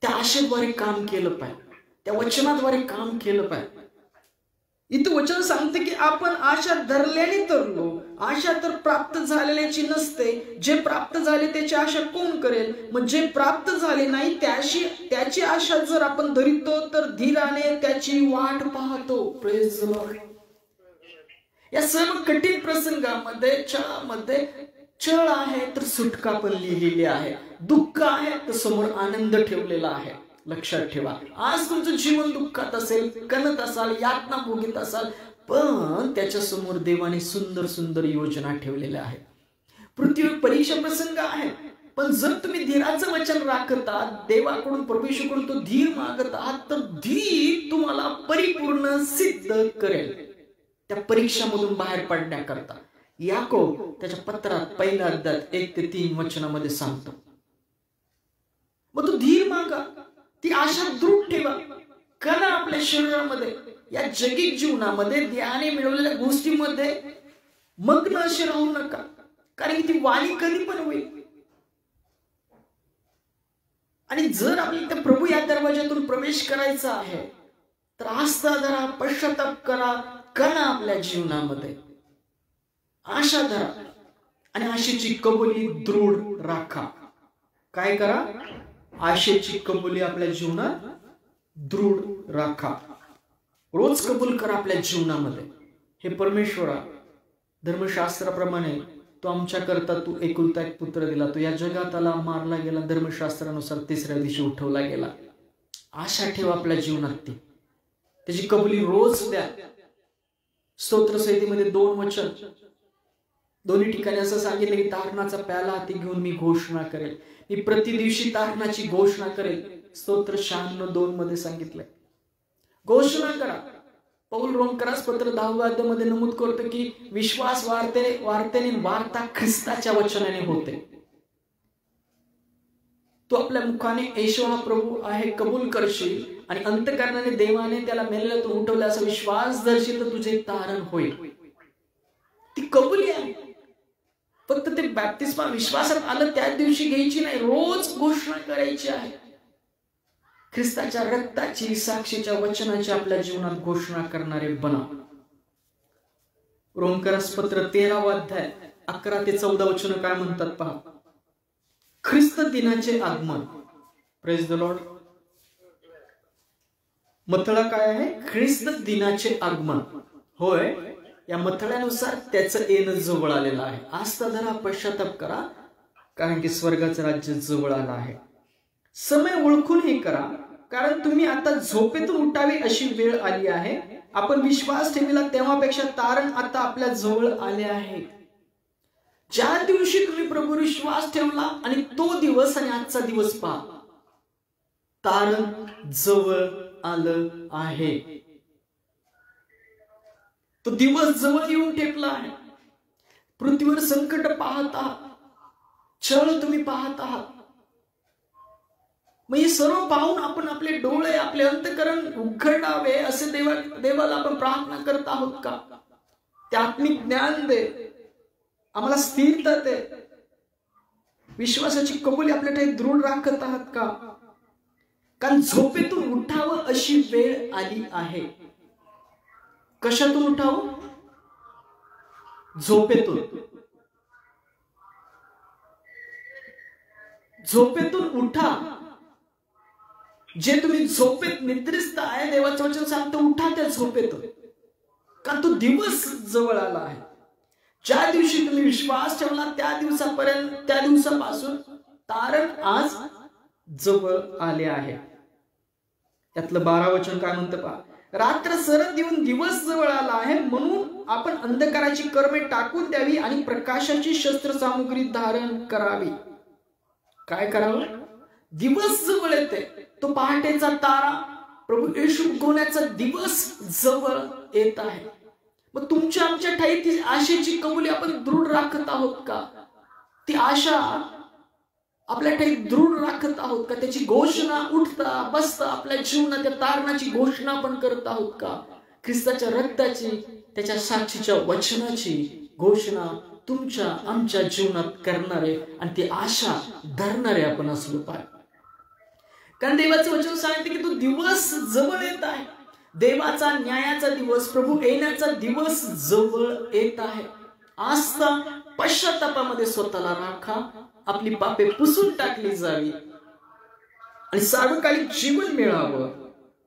त्या आशेद्वारे काम केलं पाहिजे, त्या वचनाद्वारे काम केलं पाहिजे. इथं वचन सांगते की आपण आशा धरल्याने तरलो, आशा तर प्राप्त झालेल्याची नसते, जे प्राप्त झाले त्याची आशा कोण करेल? मग जे प्राप्त झाले नाही त्याची आशा जर आपण धरितो तर धीराने त्याची वाट पाहतो. Praise the Lord. या सर्व कठीण प्रसंगामध्ये छळ आहे तर सुटका पण लिहिलेली आहे, दुःख आहे तर समोर आनंद ठेवलेला आहे. लक्षात ठेवा, आज तुमचं जीवन दुःखात असेल, कणत असाल, यातना भोगीत असाल, पण त्याच्या समोर देवाने सुंदर सुंदर योजना ठेवलेल्या आहेत. पृथ्वीवर परीक्षा प्रसंग आहे, पण जर तुम्ही धीराचं वचन राखत आहात, देवाकडून परमेश्वराकडून तो धीर मागत आहात, तर धीर तुम्हाला परिपूर्ण सिद्ध करेल त्या परीक्षामधून बाहेर पडण्याकरता. याकोब त्याच्या पत्रात पहिल्या अध्यायात 1 ते 3 वचनामध्ये सांगतो. मग तो धीर मागा, ती आशा दृढ ठेवा. करा आपल्या शरीरामध्ये, या जगिक जीवनामध्ये ध्याने मिळवलेल्या गोष्टीमध्ये मग्न असे राहू नका, कारण की ती वाणी कधी पण होईल. आणि जर आपल्याला त्या प्रभू या दरवाजातून प्रवेश करायचा आहे तर आस्था धरा, पश्चाताप करा, आपल्या जीवनामध्ये आशा धरा आणि आशेची कबुली दृढ राखा. काय करा? आशेची कबुली आपल्या जीवनात दृढ राखा. रोज कबूल करा आपल्या जीवनामध्ये. हे परमेश्वरा, धर्मशास्त्राप्रमाणे तो आमच्याकरता तू एकुलता एक पुत्र दिला, तो या जगात आला, मारला गेला, धर्मशास्त्रानुसार 3ऱ्या दिवशी उठवला गेला. आशा ठेवा आपल्या जीवनात, त्याची कबुली रोज द्या. स्तोत्र संहितेमध्ये 2 वचन दोन्ही ठिकाणी असं सांगितलं की तारणाचा प्याला हाती घेऊन मी घोषणा करेल, मी प्रति दिवशी तारणाची घोषणा करेल. स्तोत्र 96:2 मध्ये सांगितलंय, घोषणा करा. पौल रोमकरास पत्र 10व्या अध्यायामध्ये नमूद करतो की विश्वास वार्तेने वार्ता ख्रिस्ताच्या वचनाने होते. तू आपल्या मुखाने येशू हा प्रभू आहे कबूल करशील आणि अंतःकरणाने देवाने त्याला मेलेल्यातून उठवला असा विश्वास धरशील तर तुझे तारण होईल. ती कबुली आहे. फक्त ते बॅप्तिस्मा विश्वासात आलं त्याच दिवशी घ्यायची नाही, रोज घोषणा करायची आहे. ख्रिस्ताच्या रक्ताची, साक्षीच्या वचनाची आपल्या जीवनात घोषणा करणारे बना. रोमकरास पत्र 13वा अध्याय 11 ते 14 वचन काय म्हणतात पहा. ख्रिस्त दिनाचे आगमन. Praise the Lord. मथळा काय आहे? ख्रिस्त दिनाचे आगमन. होय, या मथळ्यानुसार त्याचं येणं जवळ आलेलं आहे. आस्था धरा, पश्चाताप करा कारण की स्वर्गाचं राज्य जवळ आलं आहे. समय ओळखून हे करा, कारण तुम्ही आता झोपेतून उठावी अशी वेळ आली आहे. आपण विश्वास ठेवला तेव्हापेक्षा तारण आता आपल्या जवळ आले आहे. ज्या दिवशी तुम्ही प्रभू विश्वास ठेवला आणि तो दिवस आणि आजचा दिवस पहा, तारण जवळ आलं आहे. तो दिवस जवळ येऊन ठेपला आहे. पृथ्वीवर संकट पाहत आहात, छळ तुम्ही पाहत आहात. मग हे सर्व पाहून आपण आपले डोळे, आपले अंतःकरण उघडावे असे देवाला आपण प्रार्थना करत आहोत का? ते आत्मिक ज्ञान दे, आम्हाला स्थिरता दे, विश्वासाची कबुली आपल्या ठाई दृढ राखत आहात का? कारण झोपेतून उठावं अशी वेळ आली आहे. कशातून उठावं? झोपेतून. झोपेतून उठा. जे तुम्ही झोपेत निद्रिस्त आहे, देवाचं वचन सांगतं उठा त्या झोपेतून, कारण तो दिवस जवळ आला आहे. ज्या दिवशी तुम्ही विश्वास ठेवला त्या दिवसापासून तारण आज जवळ आले आहे. त्यातलं 12 वचन काय म्हणतं पहा, रात्र सरत येऊन दिवस जवळ आला आहे, म्हणून आपण अंधकाराची कर्मे टाकून द्यावी आणि प्रकाशाची शस्त्र सामुग्री धारण करावी. काय करावं? दिवस जवळ येते, तो पहाटेचा तारा, प्रभू येशू उगवण्याचा दिवस जवळ येत आहे. मग तुमच्या आमच्या ठाई ती आशेची कबुली आपण दृढ राखत आहोत का? ती आशा आपल्या ठाई दृढ राखत आहोत का? त्याची घोषणा उठता बसता आपल्या जीवनात त्या तारणाची घोषणा आपण करत आहोत का? ख्रिस्ताच्या रक्ताची, त्याच्या साक्षीच्या वचनाची घोषणा तुमच्या आमच्या जीवनात करणारे आणि ती आशा धरणारे आपण असलो पाहिजे. कारण देवाचं वचन सांगते की तो दिवस जवळ येत आहे. देवाचा न्यायाचा दिवस, प्रभू येण्याचा दिवस जवळ येत आहे. आस्था पश्चातापामध्ये स्वतःला राखा, आपली पापे पुसून टाकली जावी आणि सार्वकालिक जीवन मिळावं.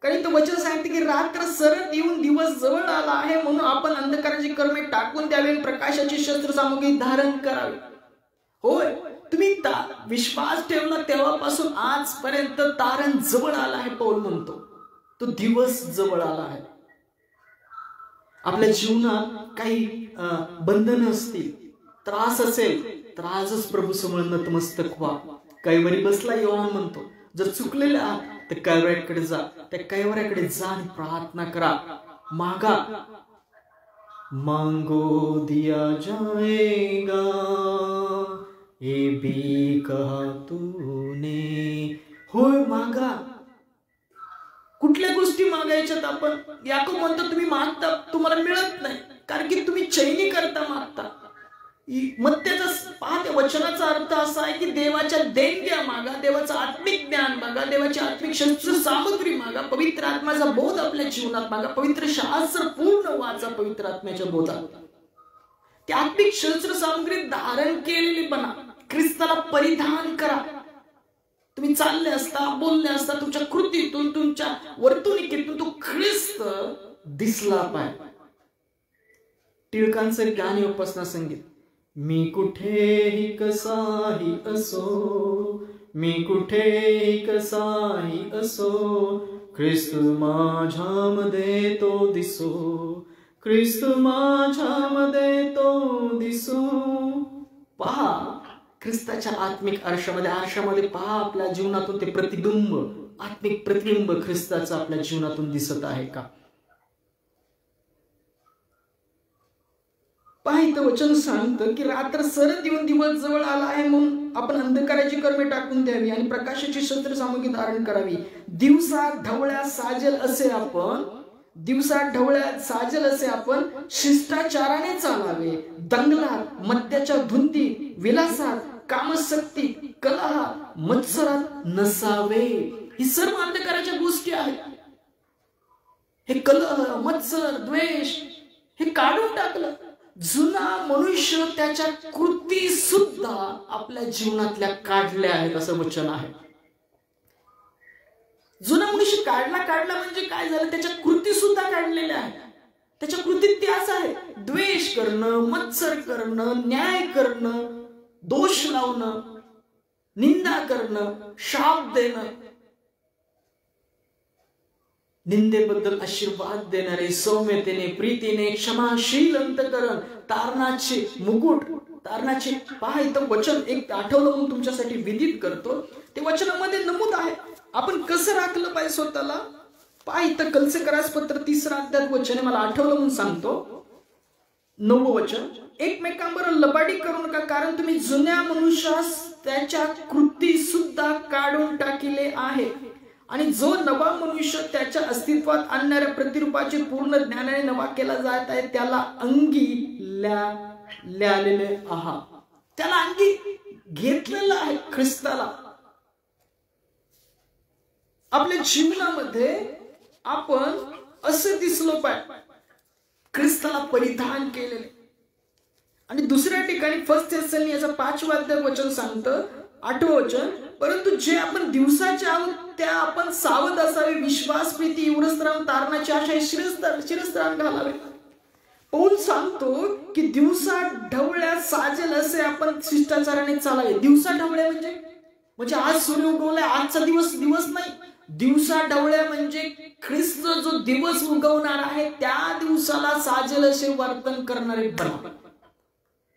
कारण तो वचन सांगते की रात्र सरत येऊन दिवस जवळ आला आहे, म्हणून आपण अंधकाराची कर्मे टाकून द्यावी, प्रकाशाची शस्त्र सामुग्री धारण करावी. होय, तुम्ही विश्वास ठेवला तेव्हापासून आजपर्यंत तारण जवळ आला आहे. पौल म्हणतो तो दिवस जवळ आला आहे. आपल्या जीवनात काही बंधन असतील, त्रास असेल तर आजच प्रभू समोर नतमस्तक व्हा. कैवारी बसला योहान म्हणतो, जर चुकलेले आहात तर कैवाऱ्याकडे जा, त्या कैवाऱ्याकडे जा आणि प्रार्थना करा, मागा. मांगो दिया जाएगा ये भी कहा तूने. होय, मागा. कुठल्या गोष्टी मागायच्यात आपण? याकोब म्हणतो तुम्ही मागता तुम्हाला मिळत नाही, कारण की तुम्ही चैनी करता मागता. मत्तेचा पाहते वचनाचा अर्थ असा आहे की देवाच्या देणग्या मागा, देवाचं आत्मिक ज्ञान मागा, देवाची आत्मिक शस्त्र सामग्री मागा, पवित्र आत्म्याचा बोध आपल्या जीवनात मागा, पवित्र शास्त्र पूर्ण वाचा पवित्र आत्म्याच्या बोधात. ती आत्मिक शस्त्र सामग्री धारण केलेली बना, ख्रिस्ताला परिधान करा. तुम्ही चालले असता, बोलले असता, तुमच्या कृतीतून, तुमच्या वर्तणुकीतून तो ख्रिस्त दिसला पाहिजे. टिळकांचं गाणी उपासना संगीत, मी कुठेही कसाही असो, मी कुठेही कसाही असो, ख्रिस्त माझ्यामध्ये तो दिसो, ख्रिस्त माझ्यामध्ये तो दिसो. पहा ख्रिस्ताच्या आत्मिक आरशामध्ये पहा आपल्या जीवनातून ते प्रतिबिंब, आत्मिक प्रतिबिंब ख्रिस्ताचं आपल्या जीवनातून दिसत आहे का? पाहिलं वचन सांगतं की रात्र सरत येऊन दिवस जवळ आला आहे, म्हणून आपण अंधकाराची कर्मे टाकून द्यावी आणि प्रकाशाची शस्त्र सामग्री धारण करावी. दिवसा ढवळ्या साजेल असे आपण शिष्टाचाराने चालावे. दंगलात, मद्याच्या धुंदी, विलासात, कामशक्ती, कलहात, मत्सरात नसावे. ही सर्व अंधकाराच्या गोष्टी आहेत. हे कलह, मत्सर, द्वेष हे काढून टाकलं. जुना मनुष्य त्याच्या कृती सुद्धा आपल्या जीवनातल्या काढल्या आहेत असं वचन आहे. जुना मनुष्य काढला म्हणजे काय झालं? त्याच्या कृती सुद्धा काढलेल्या आहेत. त्याच्या कृतीत ते असं आहे, द्वेष करणं, मत्सर करणं, न्याय करणं, दोष लावणं, निंदा करणं, शाप देणं, निंदेबद्दल आशीर्वाद देणारे, सौम्यतेने, प्रीतीने, क्षमाशील अंतःकरण, तारणाचे मुकुट, तारणाचे पहा इथं वचन एक आठवलं म्हणून तुमच्यासाठी विदित करतो. ते वचनामध्ये नमूद आहे आपण कसं राखलं पाहिजे स्वतःला. पहा इथं कलसेकरास पत्र 3 अध्याय वचन मला आठवलं म्हणून सांगतो. 9 वचन, एकमेकांबरोबर लबाडी करू नका, कारण तुम्ही जुन्या मनुष्यास त्याच्या कृती सुद्धा काढून टाकिले आहे आणि जो नवा मनुष्य त्याच्या अस्तित्वात आणणाऱ्या प्रतिरूपाचे पूर्ण ज्ञानाने नवा केला जात आहे त्याला अंगी ल्यालेले आहात. त्याला अंगी घेतलेलं आहे ख्रिस्ताला. आपल्या जीवनामध्ये आपण असं दिसलो पाहिजे, ख्रिस्ताला परिधान केलेले. आणि दुसऱ्या ठिकाणी 1 थेसलोनिकचा 5 अध्याय वचन सांगतं, 8 वचन, परंतु जे आपण दिवसाचे आहोत त्या आपण सावध असावे, विश्वास, प्रीती, इवरस्त्राण, तारणाची आशा शिरस्त्राण घालावे. पौल सांगतो की दिवसा ढवळ्या साजेल असे आपण शिष्टाचाराने चालावे. दिवसा ढवळ्या म्हणजे आज सूर्य उगवलाय, आजचा दिवस नाही. दिवसा ढवळ्या म्हणजे ख्रिस्त जो दिवस उगवणार आहे त्या दिवसाला साजेल असे वर्तन करणारे बना.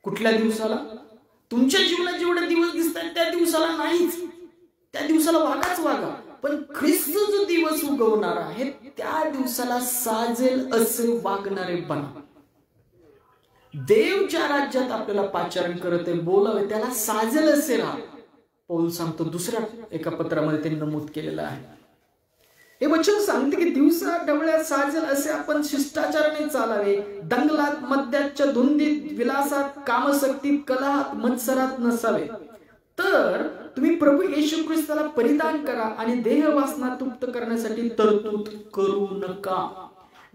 कुठल्या दिवसाला? तुमच्या जीवनात जेवढे दिवस दिसतात त्या दिवसाला नाहीच, त्या दिवसाला वागाच वागा. पण ख्रिस्त जो दिवस उगवणार आहे त्या दिवसाला साजेल असे वागणारे बना. देव ज्या राज्यात आपल्याला पाचारण करत आहे, बोलावे, त्याला साजेल असे राहा. पौल सांगतो दुसऱ्या एका पत्रामध्ये ते नमूद केलेलं आहे. हे वचन सांगते की दिवसा ढवळ्या साजेल असे आपण शिष्टाचाराने चालावे, दंगलात, मद्याच्या धुंदीत, विलासात, कामशक्तीत, कलहात, मत्सरात नसावे. तर तुम्ही प्रभू येशू ख्रिस्ताला परिधान करा आणि देह वासना तृप्त करण्यासाठी तरतूद करू नका.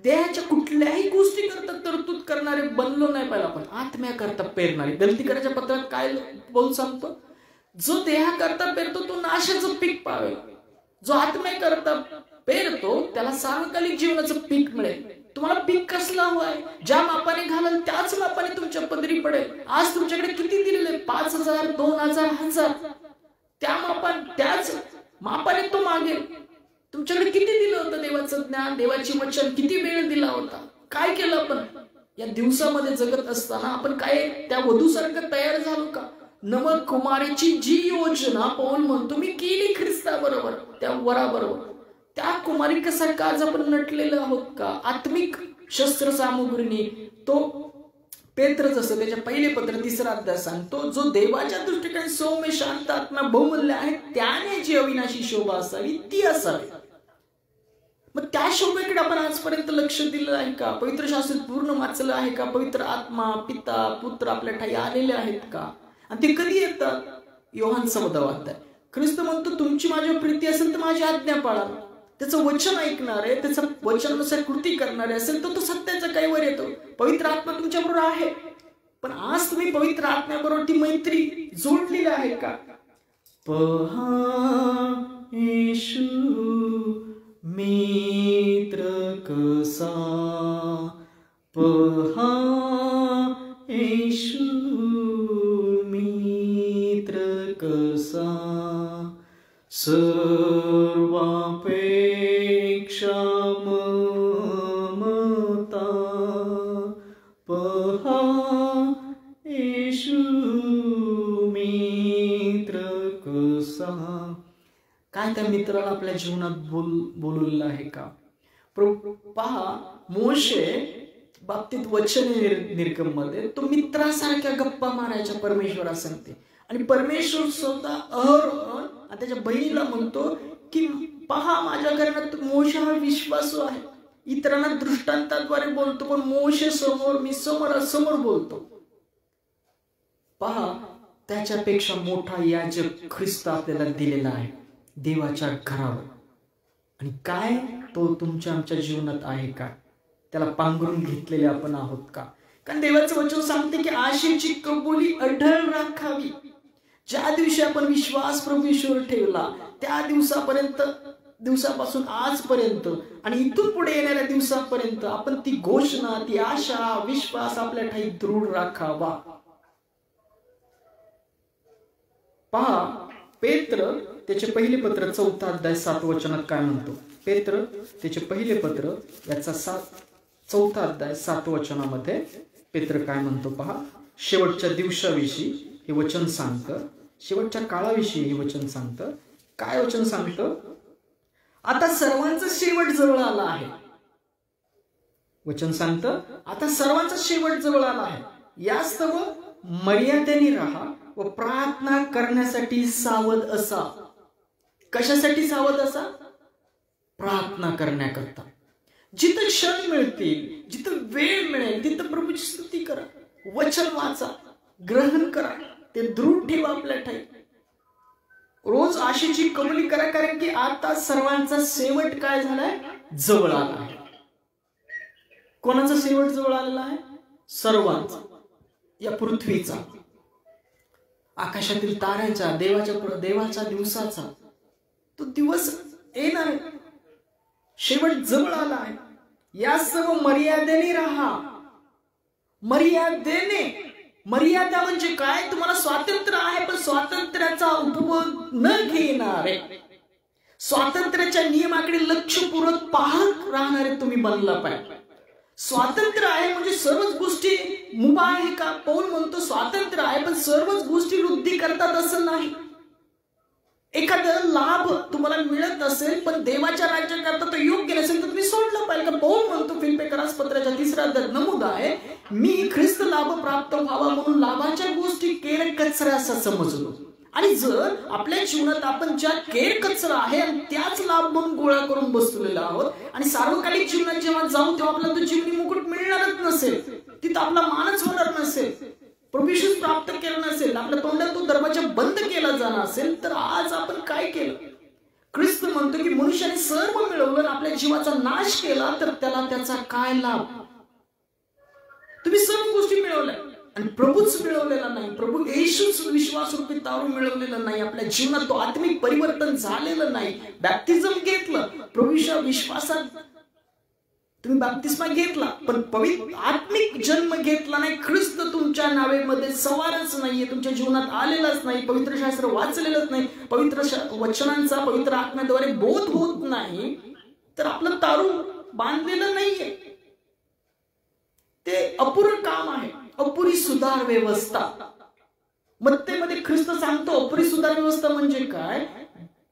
देहाच्या कुठल्याही गोष्टी करता तरतूद करणारे बनलो नाही पाहिजे आपण, आत्म्याकरता पेरणारे. गलतीकराच्या पत्रात काय बोल सांगतो? जो देहाकरता पेरतो तो नाशाचं पीक पावेल, जो आत्म्याकरता पेरतो त्याला सार्वकालिक जीवनाचं पीक मिळेल. तुम्हाला पीक कसला हवंय? ज्या मापाने घालाल त्याच मापाने तुमच्या पदरी पडेल. आज तुमच्याकडे किती दिलेले? 5,000, 2,000, 1,000, त्याच मापाने तो मागेल. तुमच्याकडे किती दिलं होतं देवाचं ज्ञान, देवाची वचन, किती वेळ दिला होता, काय केलं आपण या दिवसामध्ये जगत असताना? आपण काय त्या वधूसारखं तयार झालो का? नवकुमारीची जी योजना पौल म्हणतो मी केली ख्रिस्ता बरोबर, त्या वराबरोबर, त्या कुमारिकेसारखं आज आपण नटलेलं आहोत का? आत्मिक शस्त्र सामुग्रीने. तो पेत्र जसं त्याच्या पहिले पत्र 3 अध्याय सांगतो, जो देवाच्या दृष्टीने सौम्य, शांत, आत्मा, बहुमूल्य आहे त्याने जी अविनाशी शोभा असावी ती असावी. मग त्या शोभेकडे आपण आजपर्यंत लक्ष दिलं आहे का? पवित्र शास्त्र पूर्ण वाचलं आहे का? पवित्र आत्मा, पिता, पुत्र आपल्या ठाई आलेले आहेत का? आणि ते कधी येतात? योहान 14 अध्याय. ख्रिस्त म्हणतो तुमची माझ्यावर प्रीती असेल तर माझी आज्ञा पाळा. त्याचं वचन ऐकणारे, त्याचं वचनानुसार कृती करणारे असेल तर तो सत्याच्या कैवर येतो. पवित्र आत्मा तुमच्या बरोबर आहे, पण आज तुम्ही पवित्र आत्म्याबरोबर ती मैत्री जोडलेली आहे का? पहा येशू मित्र कसा, पहा येशू मित्र कसा, सर्वापेक्षा ममता, पहा येशू मित्र कसा. काय त्या मित्राला आपल्या जीवनात बोलवलेलं आहे का? पहा मोशे बाबतीत वचन निर्गम मध्ये तो मित्रासारख्या गप्पा मारायच्या परमेश्वरा सांगते. आणि परमेश्वर स्वतः अहरोन आणि त्याच्या बहिणीला म्हणतो की पहा माझ्या घरात मोशे हा विश्वासू आहे. इतरांना दृष्टांताद्वारे बोलतो पण मोशे समोर मी समोरासमोर बोलतो. पहा त्याच्यापेक्षा मोठा याजक ख्रिस्त आपल्याला दिलेला आहे देवाच्या घरावर. आणि काय तो तुमच्या आमच्या जीवनात आहे का? त्याला पांघरून घेतलेले आपण आहोत का? कारण देवाचं वचन सांगते की आशेची कबुली अढळ राखावी. ज्या दिवशी आपण विश्वास प्रभू ईश्वर ठेवला त्या दिवसापासून आजपर्यंत आणि इथून पुढे येणाऱ्या दिवसापर्यंत आपण ती घोषणा, ती आशा, विश्वास आपल्या ठाई दृढ राखावा. पहा पेत्र त्याचे पहिले पत्र 4 अध्याय 7 वचनात काय म्हणतो? पेत्र त्याचे पहिले पत्र याचा 4 अध्याय 7 वचनामध्ये पेत्र काय म्हणतो पहा. शेवटच्या दिवसाविषयी हे वचन सांगतं, शेवटच्या काळाविषयी हे वचन सांगतं. काय वचन सांगतं? आता सर्वांचा शेवट जवळ आला आहे. वचन सांगतं आता सर्वांचा शेवट जवळ आला आहे. यास्तव मर्यादेने राहा व प्रार्थना करण्यासाठी सावध असा. कशासाठी सावध असा? प्रार्थना करण्याकरता. जिथं क्षण मिळतील, जिथं वेळ मिळेल तिथं प्रभूची स्तुती करा, वचन वाचा, ग्रहण करा, ते दृढ ठेवा आपल्या ठाई. रोज आशेची कबुली करा, कारण की आता सर्वांचा शेवट काय झालाय? जवळ आला आहे. कोणाचा शेवट जवळ आलेला आहे? सर्वांचा. या पृथ्वीचा, आकाशातील ताऱ्याचा, देवाच्या दिवसाचा तो दिवस येणार आहे. शेवट जवळ आला आहे. या सर्व मर्यादेने राहा. मर्यादेने. मर्यादा म्हणजे काय? तुम्हाला स्वातंत्र्य आहे, पण स्वातंत्र्याचा उपभोग न घेणारे, स्वातंत्र्याच्या नियमाकडे लक्षपूर्वक पाहत राहणारे तुम्ही बनला पाहिजे. स्वातंत्र्य आहे म्हणजे सर्वच गोष्टी मुभा आहे का? पौल म्हणतो स्वातंत्र्य आहे पण सर्वच गोष्टी वृद्धी करतात असं नाही. एखादा लाभ तुम्हाला मिळत असेल पण देवाच्या राज्याकरता तो योग्य नसेल तर तुम्ही सोडलं पाहिजे का? पौल म्हणतो फिलिप्पियरास पत्राच्या 3 अध्यायात नमूद आहे, मी ख्रिस्त लाभ प्राप्त व्हावा म्हणून लाभाच्या गोष्टी केर कचरा असा समजलो. आणि जर आपल्या जीवनात आपण ज्या केर कचरा आहे आणि त्याच लाभ म्हणून गोळा करून बसलेला आहोत आणि सार्वकालिक जीवनात जेव्हा जाऊ तेव्हा आपल्याला तो जीवनी मुकुट मिळणारच नसेल, तिथं आपला मानच होणार नसेल, प्रभू येशू प्राप्त केला नसेल, आपल्या तोंडात तो दरवाजा बंद केला जाणार असेल, तर आज आपण काय केलं? ख्रिस्त म्हणतो की मनुष्याने सर्व मिळवलं आपल्या जीवाचा नाश केला तर त्याला त्याचा काय लाभ? तुम्ही सर्व गोष्टी मिळवल्या आणि प्रभूच मिळवलेला नाही, प्रभू येशूच विश्वासरूपी तारू मिळवलेला नाही, आपल्या जीवनात तो आत्मिक परिवर्तन झालेलं नाही. बॅप्तिझम घेतलं, प्रभूच्या विश्वासात तुम्ही बॅप्तिस्मा घेतला पण पवित्र आत्मिक जन्म घेतला नाही. ख्रिस्त तुमच्या नावेमध्ये सवारच नाहीये, तुमच्या जीवनात आलेलाच नाही, पवित्र शास्त्र वाचलेलंच नाही, पवित्र वचनांचा पवित्र आत्म्याद्वारे बोध होत नाही, तर आपलं तारू बांधलेलं नाहीये. ते अपुरं काम आहे, अपुरी सुधार व्यवस्था. मत्तेमध्ये ख्रिस्त सांगतो अपुरी सुधार व्यवस्था म्हणजे काय?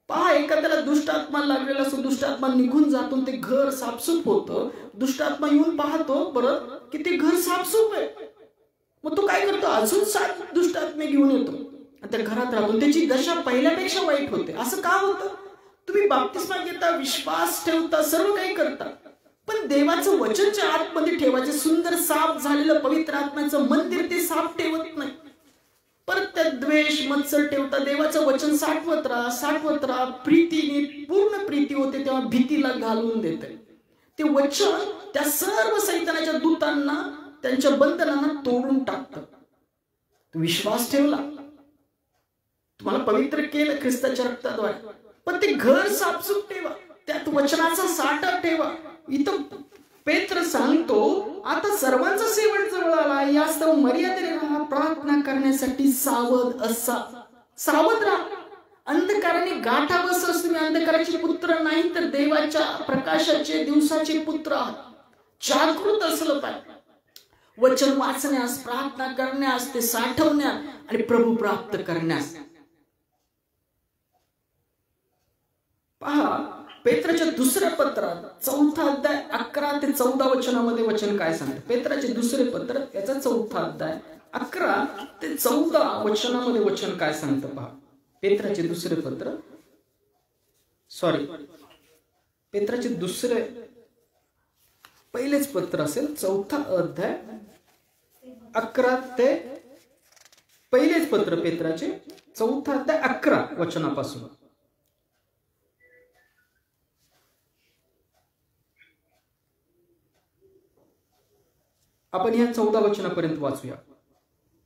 पहा, एखाद्याला दुष्ट आत्मा लागलेला असतो, दुष्ट आत्मा निघून जातो, ते घर साफसूफ होतं, दुष्ट आत्मा येऊन पाहतो परत की ते घर साफसूफ आहे, मग तो काय करतो? अजून 7 दुष्ट आत्मे घेऊन येतो आणि त्या घरात राहतो, त्याची दशा पहिल्यापेक्षा वाईट होते. असं का होतं? तुम्ही बॅप्तिस्मा घेता, विश्वास ठेवता, सर्व काही करता, पण देवाचं वचनच्या आतमध्ये ठेवायचे सुंदर साफ झालेलं पवित्र आत्म्याचं मंदिर ते साफ ठेवत नाही. परत त्यात द्वेष मत्सर ठेवता. देवाचं वचन साठवत राहा, प्रीतीने, पूर्ण प्रीती होते तेव्हा भीतीला घालून देते. ते वचन त्या सर्व सैतानाच्या दूतांना, त्यांच्या बंधनांना तोडून टाकतं. विश्वास ठेवला, तुम्हाला पवित्र केलं ख्रिस्ताच्या रक्ताद्वारे, पण ते घर साफसूफ ठेवा, त्यात वचनाचा साठा ठेवा. इथं पेत्र सांगतो आता सर्वांचा शेवट जवळ आला, यास्तव मर्यादेने राहा, प्रार्थना करण्यासाठी सावध असा. सावध राहा. अंधकाराने गाठावंच तुम्ही अंधकाराचे पुत्र नाही तर देवाच्या प्रकाशाचे दिवसाचे पुत्र आहात. जागृत असलं पाहिजे, वचन वाचण्यास, प्रार्थना करण्यास, ते साठवण्यास आणि प्रभू प्राप्त करण्यास. पहा, पेत्राच्या दुसऱ्या पत्रात 4 अध्याय 11 ते 14 वचनामध्ये वचन काय सांगतं? पेत्राचे दुसरे पत्र याचा 4 अध्याय 11 ते 14 वचनामध्ये वचन काय सांगतं पहा. पेत्राचे दुसरे पत्र, पेत्राचे दुसरे पहिलेच पत्र असेल, 4 अध्याय 11 ते पहिलेच पत्र पेत्राचे 4 अध्याय 11 वचनापासून. आपण या 14 वचनापर्यंत वाचूया.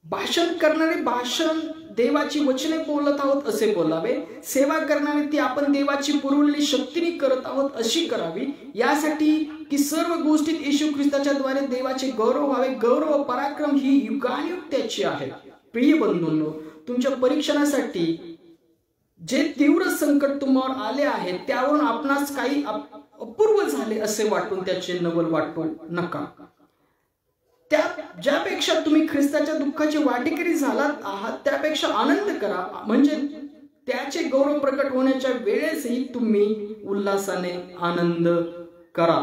भाषण करणारे भाषण देवाची वचने बोलत आहोत असे बोलावे, सेवा करणारे ती आपण देवाची पुरवलेली शक्तीने करत आहोत अशी करावी, यासाठी की सर्व गोष्टीत येशू ख्रिस्ताच्या द्वारे देवाचे गौरव व्हावे. गौरव व पराक्रम ही युगानुयुग त्याची आहे. प्रिय बंधूंनो, तुमच्या परीक्षणासाठी जे तीव्र संकट तुम्हावर आले आहे त्यावरून आपणास काही अपूर्व झाले असे वाटून त्याचे नवल वाटू नका. ज्यापेक्षा तुम्ही ख्रिस्ताच्या दुःखाची वाटेकरी झालात आहात त्यापेक्षा आनंद करा, म्हणजे त्याचे गौरव प्रकट होण्याच्या वेळेसही तुम्ही उल्हासाने आनंद करा.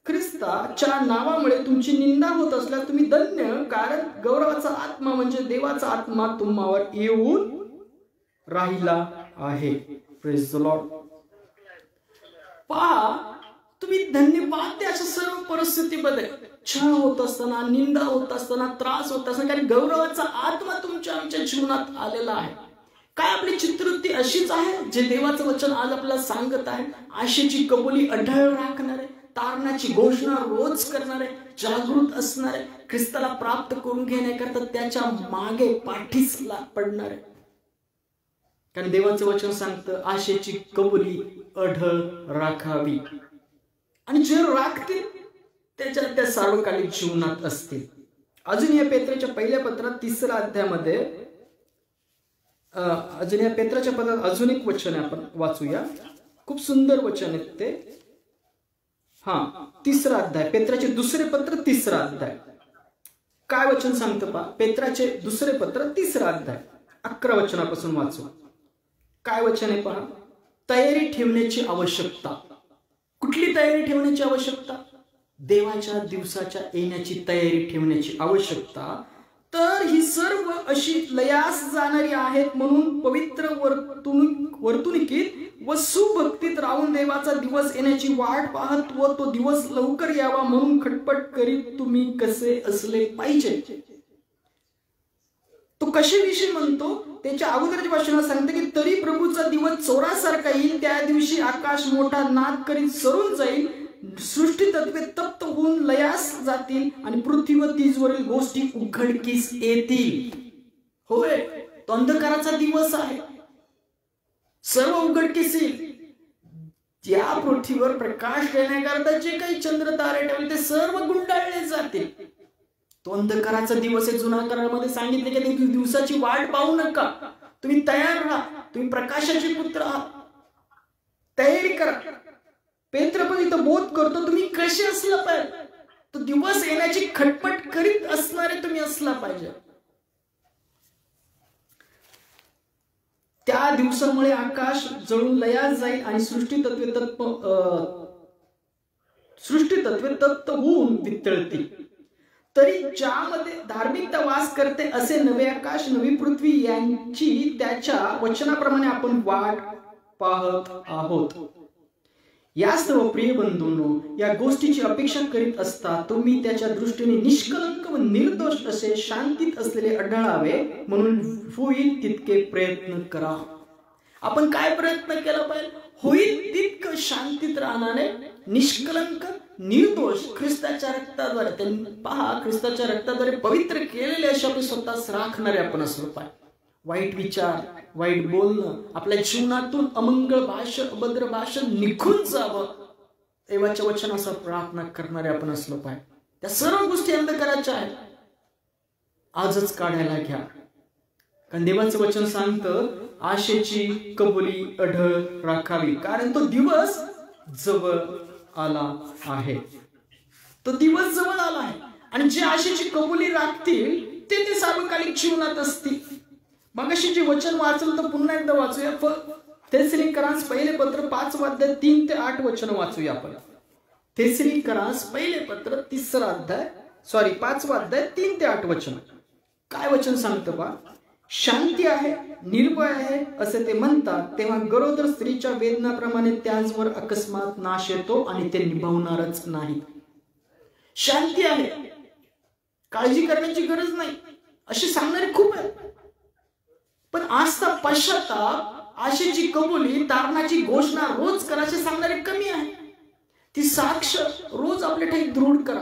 ख्रिस्ताच्या नावामुळे तुमची निंदा होत असल्यास तुम्ही धन्य, कारण गौरवाचा आत्मा म्हणजे देवाचा आत्मा तुम्हावर येऊन राहिला आहे. Praise the Lord. पहा, तुम्ही धन्यवाद द्या अशा सर्व परिस्थितीमध्ये, छळ होत असताना, निंदा होत असताना, त्रास होत असताना, कारण गौरवाचा आत्मा तुमच्या आमच्या जीवनात आलेला आहे. काय आपली चित्रवृत्ती अशीच आहे जे देवाचं वचन आज आपल्याला सांगत आहे? आशेची कबुली अढळ राखणारे, तारणाची घोषणा रोज करणारे, जागृत असणारे, ख्रिस्ताला प्राप्त करून घेण्याकरता त्याच्या मागे पाठीस पडणारे. कारण देवाचं वचन सांगतं आशेची कबुली अढळ राखावी, आणि जे राखतील त्याच्या त्या सार्वकालिक जीवनात असतील. अजून या पेत्राच्या पहिल्या पत्रात 3 अध्यायामध्ये अजून या पेत्राच्या पत्रात अजून एक वचन आपण वाचूया. खूप सुंदर वचन आहे ते. 3 अध्याय, पेत्राचे 2 पत्र 3 अध्याय. काय वचन सांगतं पहा. पेत्राचे 2 पत्र 3 अध्याय 11 वचनापासून वाचू. काय वचन आहे पहा. तयारी ठेवण्याची आवश्यकता. कुठली तयारी ठेवण्याची आवश्यकता? देवाच्या दिवसाच्या येण्याची तयारी ठेवण्याची आवश्यकता. तर ही सर्व अशी लयास जाणारी आहेत, म्हणून पवित्र वर्तणुकीत व सुभक्तीत राहून देवाचा दिवस येण्याची वाट पाहत व तो दिवस लवकर यावा म्हणून खटपट करीत तुम्ही कसे असले पाहिजे. तो कशाविषयी म्हणतो? त्याच्या अगोदरच्या भाषणात सांगते की तरी प्रभूचा दिवस चोरासारखा येईल, त्या दिवशी आकाश मोठा नाद करीत सरून जाईल, सृष्टी तत्वे तप्त होऊन लयास जातील आणि पृथ्वी व तीजवरील गोष्टी उघडकीस येतील. होय, तो अंधकाराचा दिवस आहे. सर्व उघडकीस येईल. या पृथ्वीवर प्रकाश देण्याकरता जे काही चंद्र तारे ठेवले ते सर्व गुंडाळले जातील. तो अंधकाराचा दिवस आहे. जुन्या करारामध्ये सांगितले की दिवसाची वाट पाहू नका, तुम्ही तयार राहा, तुम्ही प्रकाशाचे पुत्र आहात, तयारी करा. पेत्र पण इथं बोध करतो तुम्ही कसे असला पाहिजे. तो दिवस येण्याची खटपट करीत असणारे तुम्ही असला पाहिजे. त्या दिवसामुळे आकाश जळून लयास जाईल आणि सृष्टी तत्वे तप्त होऊन वितळतील. तरी ज्यामध्ये धार्मिकता वास करते असे नवे आकाश नवी पृथ्वी यांची त्याच्या वचनाप्रमाणे आपण वाट पाहत आहोत. या सर्व प्रिय बंधूंनो, या गोष्टीची अपेक्षा करीत असता तुम्ही त्याच्या दृष्टीने निष्कलंक व निर्दोष असे शांतीत असलेले आढळावे म्हणून होईल तितके प्रयत्न करा. आपण काय प्रयत्न केला पाहिजे? होईल तितकं शांतीत राहणारे, निष्कलंक, निर्दोष, ख्रिस्ताच्या रक्ताद्वारे, पहा, ख्रिस्ताच्या रक्ताद्वारे पवित्र केलेले असे आपण स्वतःच राखणारे आपण असलो पाहिजे. वाईट विचार, वाईट बोलणं, आपल्या जीवनातून अमंगळ भाषण, अभद्र भाषण निघून जावं, देवाच्या वचनाचा प्रार्थना करणारे आपण असलो पाहिजे. त्या सर्व गोष्टी अंधकाराच्या आहेत, आजच काढायला घ्या. कारण देवाचं वचन सांगतं आशेची कबुली अढळ राखावी, कारण तो दिवस जवळ आला आहे. तो दिवस जवळ आला आहे. आणि जे आशेची कबुली राखतील ते सार्वकालिक जीवनात असतील. मग अशी जे वचन वाचलं तर पुन्हा एकदा वाचूया. थेसलिकरास पहिले पत्र 5 अध्याय 3 ते 8 वचन वाचूया आपण. थेसलिकरास पहिले पत्र 5 अध्याय 3 ते 8 वचन. काय वचन सांगतं बा? शांती आहे, निर्भय आहे असे ते म्हणतात, तेव्हा गरोदर स्त्रीच्या वेदनाप्रमाणे त्याचवर अकस्मात नाश येतो आणि ते निभावणारच नाही. शांती आहे, काळजी करण्याची गरज नाही अशी सांगणारे खूप आहेत. पण आजचा पश्चाताप, आशेची कबुली, तारणाची घोषणा रोज करा असे सांगणारे कमी आहे. ती साक्ष रोज आपल्या ठाई दृढ करा.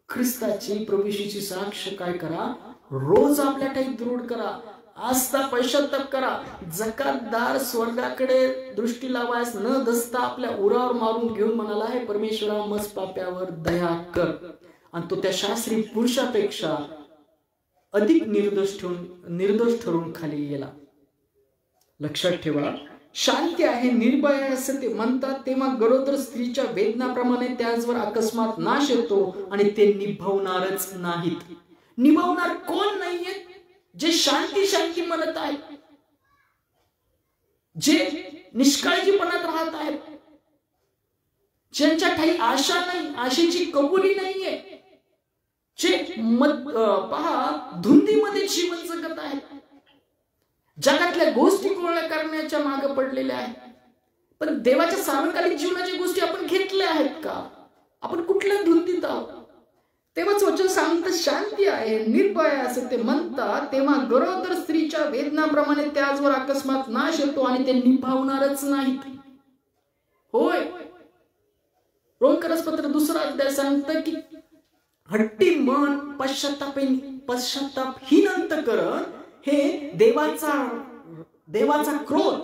ख्रिस्ताची, प्रभूशीची साक्ष काय करा? रोज आपल्या ठाई दृढ करा. आजचा पश्चाताप करा. जकातदार स्वर्गाकडे दृष्टी लावायस न दसता आपल्या उरावर मारून घेऊन म्हणाला, हे परमेश्वरा मज पाप्यावर दया कर. आणि तो त्या शास्त्री पुरुषापेक्षा अधिक निर्दोष ठरून खाली गेला. लक्षात ठेवा, शांती आहे, निर्भय आहे असं ते म्हणतात तेव्हा गरोदर स्त्रीच्या वेदनाप्रमाणे त्याचवर अकस्मात नाश येतो आणि ते निभवणारच नाहीत. निभवणार कोण नाहीये? जे शांती शांती म्हणत आहेत, जे निष्काळजीपणात राहत आहेत, ज्यांच्या ठाई आशा नाही, आशेची कबुली नाहीये, जे पहा धुंदीमध्ये जीवन जगत आहेत, जगातल्या गोष्टी गोळा करण्याच्या मागे पडलेल्या आहेत. पण देवाच्या सार्वकालिक जीवनाच्या गोष्टी आपण घेतल्या आहेत का? आपण कुठल्या धुंदीत आहोत? तेव्हाच वचन सांगतं शांती आहे, निर्भय आहे असं ते म्हणतात तेव्हा गरोदर स्त्रीच्या वेदनाप्रमाणे त्याचवर अकस्मात नाश येतो आणि ते निभावणारच नाहीत. होय, रोमकरपत्र 2 अध्याय सांगतं की हट्टी मन पश्चातापहीन अंतःकरण हे देवाचा क्रोध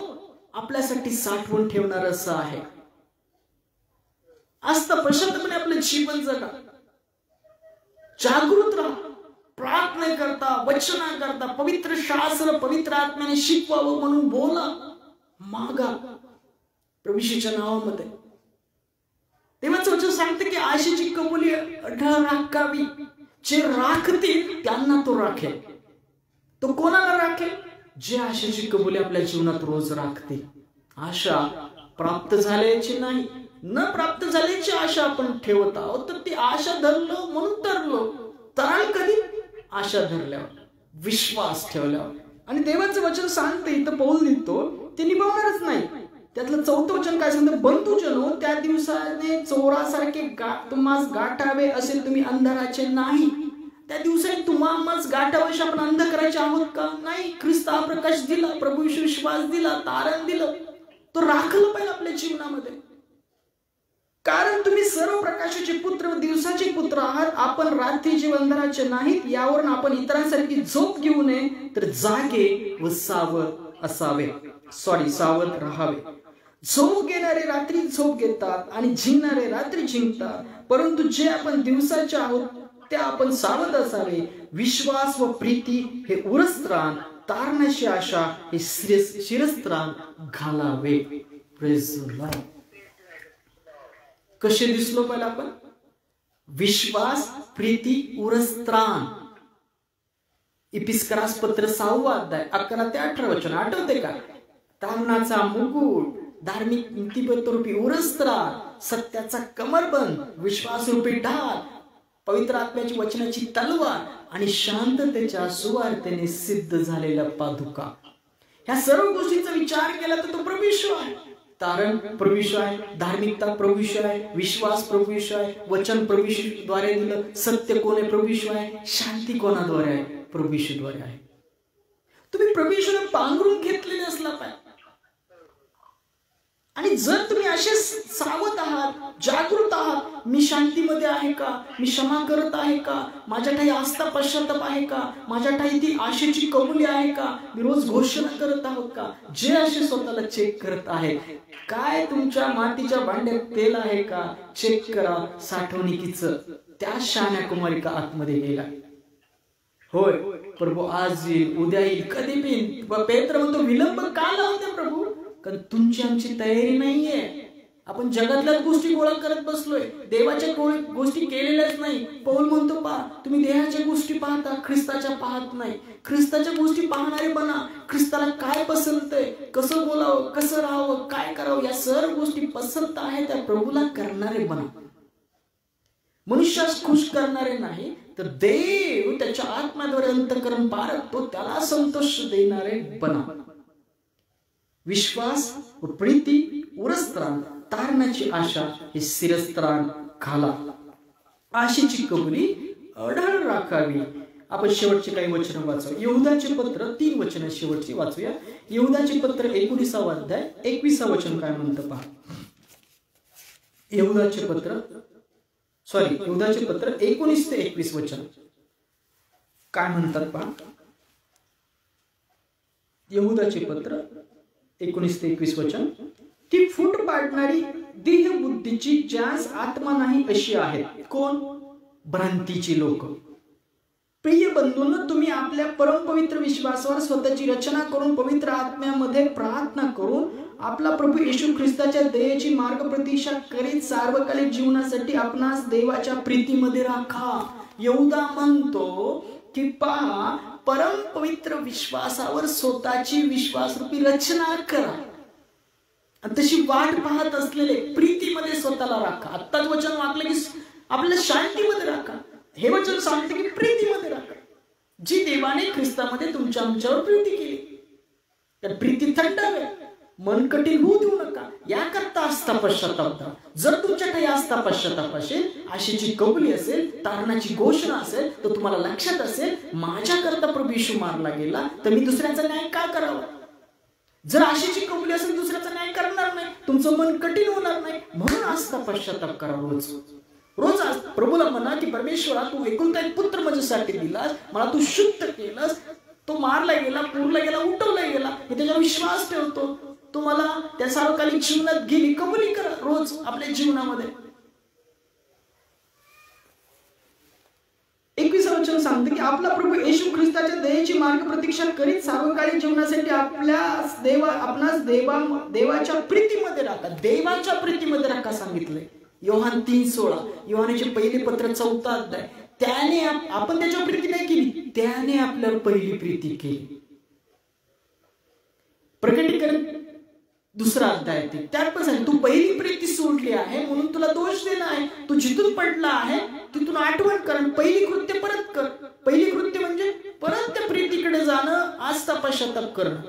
आपल्यासाठी साठवून ठेवणार असं आहे. आस्था प्रशांतपणे आपलं जीवन जगा, जागृत राहा, प्रार्थना करता, वचना करता, पवित्र शास्त्र पवित्र आत्म्याने शिकवावं म्हणून बोला, मागा प्रभूच्या नावामध्ये. तेव्हाच वचन सांगते की आशेची कबुली अढळ राखावी. जे राखतील त्यांना तो राखेल. तो कोणाला राखेल? जे आशेची कबुली आपल्या जीवनात रोज राखतील. आशा प्राप्त झाल्याची नाही, न प्राप्त झाल्याची आशा आपण ठेवत आहोत, तर ती आशा धरलो म्हणून तरलो. तराल कधी? आशा धरल्यावर, विश्वास ठेवल्यावर. आणि देवाचं वचन सांगते इथं पौल लिहितो ते निभावणारच नाही. त्यातलं 4थं वचन काय सांगतं? बंधुजनो, त्या दिवसाने चोरासारखे तुम्हास गाठावे असेल तुम्ही अंधाराचे नाही. त्या दिवसाने तुम्हास गाठावेश आपण अंधकाराचे आहोत का? नाही. ख्रिस्त हा प्रकाश दिला, प्रभू विश्वास दिला, तारण दिलं, तो राखलं पाहिजे आपल्या जीवनामध्ये. कारण तुम्ही सर्व प्रकाशाचे पुत्र व दिवसाचे पुत्र आहात. आपण रात्रीचे अंधाराचे नाहीत. यावरून आपण इतरांसारखी झोप घेऊ नये, तर जागे व सावध राहावे. झोप घेणारे रात्री झोप घेतात आणि झिंगणारे रात्री झिंगतात. परंतु जे आपण दिवसाचे आहोत त्या आपण सावध असावे. विश्वास व प्रीती हे उरस्त्राण, तारण्याची आशा हे शिरस्त्राण घालावे. Praise the Lord. कसे दिसलो पाहिजे आपण? विश्वास, प्रीती, उरस्त्राण. इपिस्करास पत्र 6 अध्याय 11 ते 18 वचन आठवते का? तारणाचा मुकुट, धार्मिक नीतिबद्धरूपी उरस्त्राण, सत्याचा कमरबंद, विश्वासरूपी ढाल, पवित्र आत्म्याची वचनाची तलवार आणि शांततेच्या सुवार्तेने सिद्ध झालेल्या पादुका. ह्या सर्व गोष्टींचा विचार केला तर तो प्रभू आहे. तारण प्रभू आहे, धार्मिकता प्रभू आहे, विश्वास प्रभू आहे, वचन प्रभूद्वारे दिलं, सत्य कोण आहे? प्रभू आहे. शांती कोणाद्वारे आहे? प्रभूद्वारे आहे. तुम्ही प्रभूला पांघरून घेतलेले असला पाहिजे. आणि जर तुम्ही असे सावध आहात, जागृत आहात, मी शांतीमध्ये आहे का? मी क्षमा करत आहे का? माझ्या ठाई आस्था पश्चाताप आहे का? माझ्या ठाई ती आशेची कबुली आहे का? मी रोज घोषणा करत आहोत का? जे असे स्वतःला चेक करत आहे, काय तुमच्या मातीच्या भांड्यात तेल आहे का? चेक करा. साठवणुकीचं त्या शहाण्या कुमारिका आतमध्ये गेला. होय, प्रभू आज येईल, उद्या येईल, कधी येईल. पेत्र म्हणतो विलंब का लावते प्रभू? कारण तुमची आमची तयारी नाहीये. आपण जगातल्या गोष्टी गोळा करत बसलोय, देवाच्या गोष्टी केलेल्याच नाही. पौल म्हणतो पहा, तुम्ही देहाच्या गोष्टी पाहता, ख्रिस्ताच्या पाहत नाही. ख्रिस्ताच्या गोष्टी पाहणारे बना. ख्रिस्ताला काय पसंत आहे, कसं बोलावं, कसं राहावं, काय करावं, या सर्व गोष्टी पसंत आहे त्या प्रभूला करणारे बना. मनुष्यास खुश करणारे नाही, तर देव त्याच्या आत्म्याद्वारे अंतःकरण पारखतो, त्याला संतोष देणारे बना. विश्वास व प्रीती उरस्त्राण, तारणाची आशा हे शिरस्त्राण घाला. आशेची कबुली अढळ राखावी. आपण शेवटचे काही वचन वाचू. यहूदाचे पत्र 3 वचन शेवटची वाचूया. यहूदाचे पत्र 19 अध्याय 21 वचन काय म्हणतं पहा. यहूदाचे पत्र 19 ते 21 वचन काय म्हणतात पहा. यहूदाचे पत्र 19 ते 21 वचन. ती फूट पाडणारी देह बुद्धीची ज्यास आत्मा नाही अशी आहेत. कोण? भ्रांतीची लोक. प्रिय बंधूंनो, तुम्ही आपल्या परमपवित्र विश्वासावर स्वतःची रचना करून पवित्र आत्म्यामध्ये प्रार्थना करून आपला प्रभू येशू ख्रिस्ताच्या दयेची मार्ग प्रतीक्षा करीत सार्वकालिक जीवनासाठी आपणास देवाच्या प्रीतीमध्ये राखा. यहूदा म्हणतो की पहा, परमपवित्र विश्वासावर स्वतःची विश्वासरूपी रचना करा. तशी वाट पाहत असलेले प्रीतीमध्ये स्वतःला राखा. आत्ताच वचन वाचलं की आपल्या शांतीमध्ये राखा. हे वचन सांगते की प्रीतीमध्ये राखा, जी देवाने ख्रिस्तामध्ये तुमच्या आमच्यावर प्रीती केली. तर प्रीती थंडावे, मन कठीण होऊ देऊ नका. याकरता आस्था पश्चाताप करा. जर तुमच्याकडे आस्था पश्चाताप असेल, आशेची कबुली असेल, तारणाची घोषणा असेल, तर तुम्हाला लक्षात असेल, माझ्याकरता प्रभू येशू मारला गेला, तर मी दुसऱ्याचा न्याय का करावा? जर आशेची कबुली असेल, दुसऱ्याचा न्याय करणार नाही, तुमचं मन कठीण होणार नाही. म्हणून आस्था पश्चाताप करा. रोज प्रभूला म्हणा की परमेश्वरा, तू एकुलता एक पुत्र माझ्यासाठी दिलास, मला तू शुद्ध केलंस, तो मारला गेला, पुरला गेला, उठवला गेला, मी त्याच्यावर विश्वास ठेवतो. तुम्हाला त्या सार्वकालिक जीवनात गेली कबुली करा रोज आपल्या जीवनामध्ये. 21 वचन सांगते की आपला प्रभू येशू ख्रिस्ताच्या दयेची मार्ग प्रतीक्षा करीत सार्वकालिक जीवनासाठी आपणास देवाच्या प्रीतीमध्ये राखा. देवाच्या प्रीतीमध्ये राखा सांगितलंय. योहान 3:16, योहानाचे पहिले पत्र 4 अध्याय. त्याने आपण त्याच्या प्रीती नाही केली, त्याने आपल्याला पहिली प्रीती केली. प्रकटीकरण 2 अध्याय त्यात पण सांगितलं, तू पहिली प्रीती सोडली आहे म्हणून तुला दोष देणं आहे. तू जिथून पडला आहे तिथून आठवण कर, पहिली कृत्य परत कर. पहिली कृत्य म्हणजे परत त्या प्रीतीकडे जाणं, आस्था पश्चाताप करणं.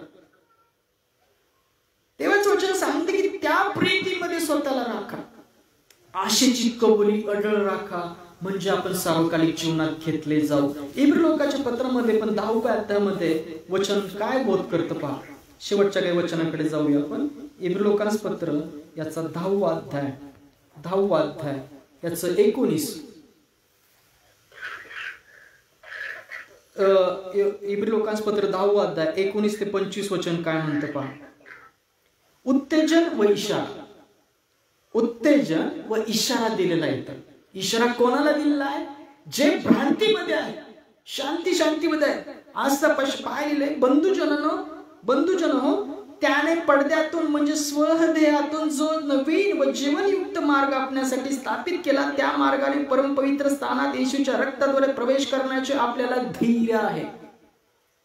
देवाचं वचन सांगते की त्या प्रीतीमध्ये स्वतःला राखा. आशेची कबुली अढळ राखा, म्हणजे आपण सार्वकालिक जीवनात घेतले जाऊ. इब्री लोकांच्या पत्रामध्ये पण 10व्या अध्यायामध्ये वचन काय बोध करतं पहा. शेवटच्या काही वचनाकडे जाऊया आपण. इब्री लोकांचं पत्र याचा 10वा अध्याय याचं 19. इब्री लोकांचं पत्र 10वा अध्याय 19 ते 25 वचन काय म्हणतं पहा. उत्तेजन व इशारा दिलेला आहे. इशारा कोणाला दिलेला आहे? जे भ्रांतीमध्ये आहे, शांतीमध्ये आहे. आज तर पाहिले बंधुजन हो, त्याने पडद्यातून म्हणजे स्वहृदयातून जो नवीन व जीवनयुक्त मार्ग आपल्यासाठी स्थापित केला, त्या मार्गाने परमपवित्र स्थानात येशूच्या रक्ताद्वारे प्रवेश करण्याचे आपल्याला धैर्य आहे.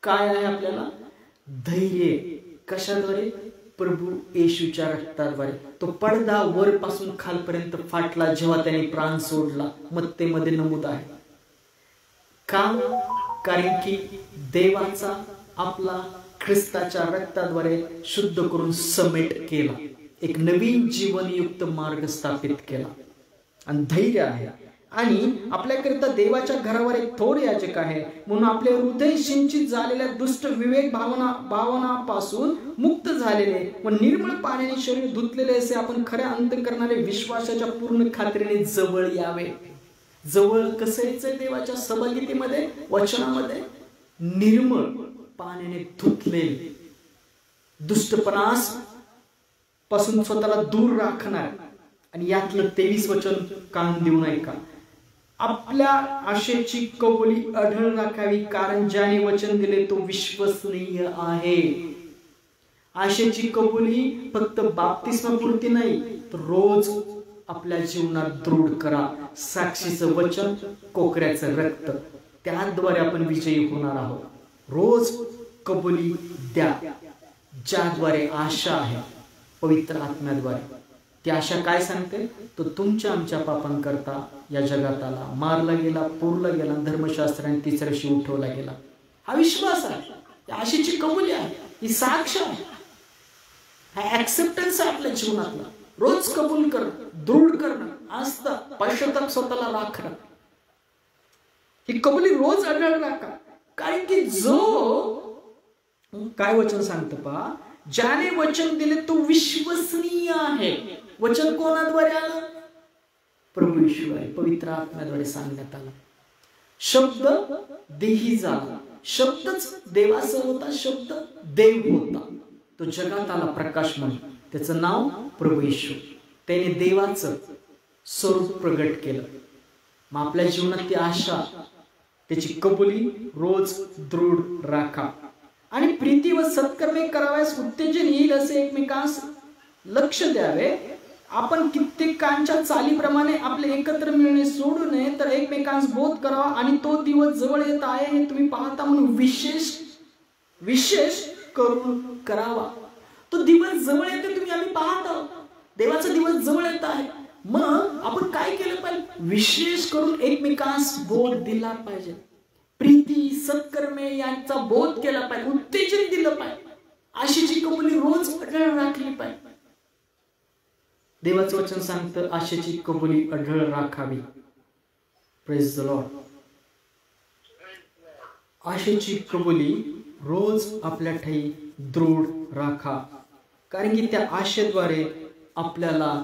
काय आहे आपल्याला धैर्य? कशाद्वारे? प्रभू येशूच्या रक्ताद्वारे. तो पडदा वरपासून खालपर्यंत फाटला जेव्हा त्याने प्राण सोडला. मत्तेमध्ये नमूद आहे. का? कारण की देवाचा आपला ख्रिस्ताच्या रक्ताद्वारे शुद्ध करून समेट केला, एक नवीन जीवनयुक्त मार्ग स्थापित केला. आणि धैर्य आहे. आणि आपल्याकरिता देवाच्या घरावर एक थोर याजक आहे, म्हणून आपले हृदय सिंचित झालेल्या दुष्ट विवेक भावनापासून मुक्त झालेले व निर्मळ पाण्याने शरीर धुतलेले असे आपण खऱ्या अंतःकरणाने विश्वासाच्या पूर्ण खात्रीने जवळ यावे. जवळ कसं यायचंय देवाच्या सहभागितीमध्ये, वचनामध्ये? निर्मळ पाण्याने धुतलेले, दुष्टपणास पासून स्वतःला दूर राखणार. आणि यातलं 23 वचन कान देऊ नये का? आपल्या आशेची कबुली अढळ राखावी, कारण ज्याने वचन दिले तो विश्वसनीय आहे. आशेची कबुली फक्त बाप्तिस्मापुरती नाही, तर रोज आपल्या जीवनात दृढ करा. साक्षीचं वचन, कोकऱ्याचं रक्त, त्याद्वारे आपण विजयी होणार आहोत. रोज कबुली द्या, ज्याद्वारे आशा आहे पवित्र आत्म्याद्वारे. ती आशा काय सांगते? तो तुमच्या आमच्या पापांकरता या जगात आला, मारला गेला, पुरला गेला, धर्मशास्त्राने 3ऱ्या दिवशी उठवला गेला. हा विश्वास आहे, या आशेची कबुली आहे, ही साक्ष आहे, हा ऍक्सेप्टन्स आहे आपल्या जीवनातला. रोज कबूल करणं, दृढ करणं, आस्था पश्चाताप स्वतःला राखणं, ही कबुली रोज अढळ राखा. कारण की जो काय वचन सांगतं पहा, ज्याने वचन दिले तो विश्वसनीय आहे. वचन कोणाद्वारे आलं? प्रभू येशू आहे, पवित्र आत्म्याद्वारे सांगण्यात आलं. शब्द देही झाला, शब्दच देवाचा होता, शब्द देव होता. तो जगात आला प्रकाश म्हणून, त्याचं नाव प्रभू येशू. त्याने देवाचं स्वरूप प्रगट केलं. मग आपल्या जीवनात ती आशा त्याची कबुली रोज दृढ राखा आणि प्रीती व सत्कर्मे करावयास उत्तेजन येईल असे एकमेकांस लक्ष द्यावे. आपण कित्येकांच्या चालीप्रमाणे आपले एकत्र मिळणे सोडू नये, तर एकमेकांस बोध करावा आणि तो दिवस जवळ येत आहे हे तुम्ही पाहता म्हणून विशेष करून करावा. तो दिवस जवळ येतो, आम्ही पाहत आहोत. देवाचा दिवस जवळ येत आहे. मग आपण काय केलं पाहिजे? विशेष करून एकमेकांस बोध दिला पाहिजे. प्रीती सत्कर्मे यांचा बोध केला पाहिजे, उत्तेजन दिलं पाहिजे. आशेची कबुली रोज अढळ राखली पाहिजे. देवाचं वचन सांगतं आशेची कबुली अढळ राखावी. Praise the Lord. आशेची कबुली रोज आपल्या ठाई दृढ राखा, कारण की त्या आशेद्वारे आपल्याला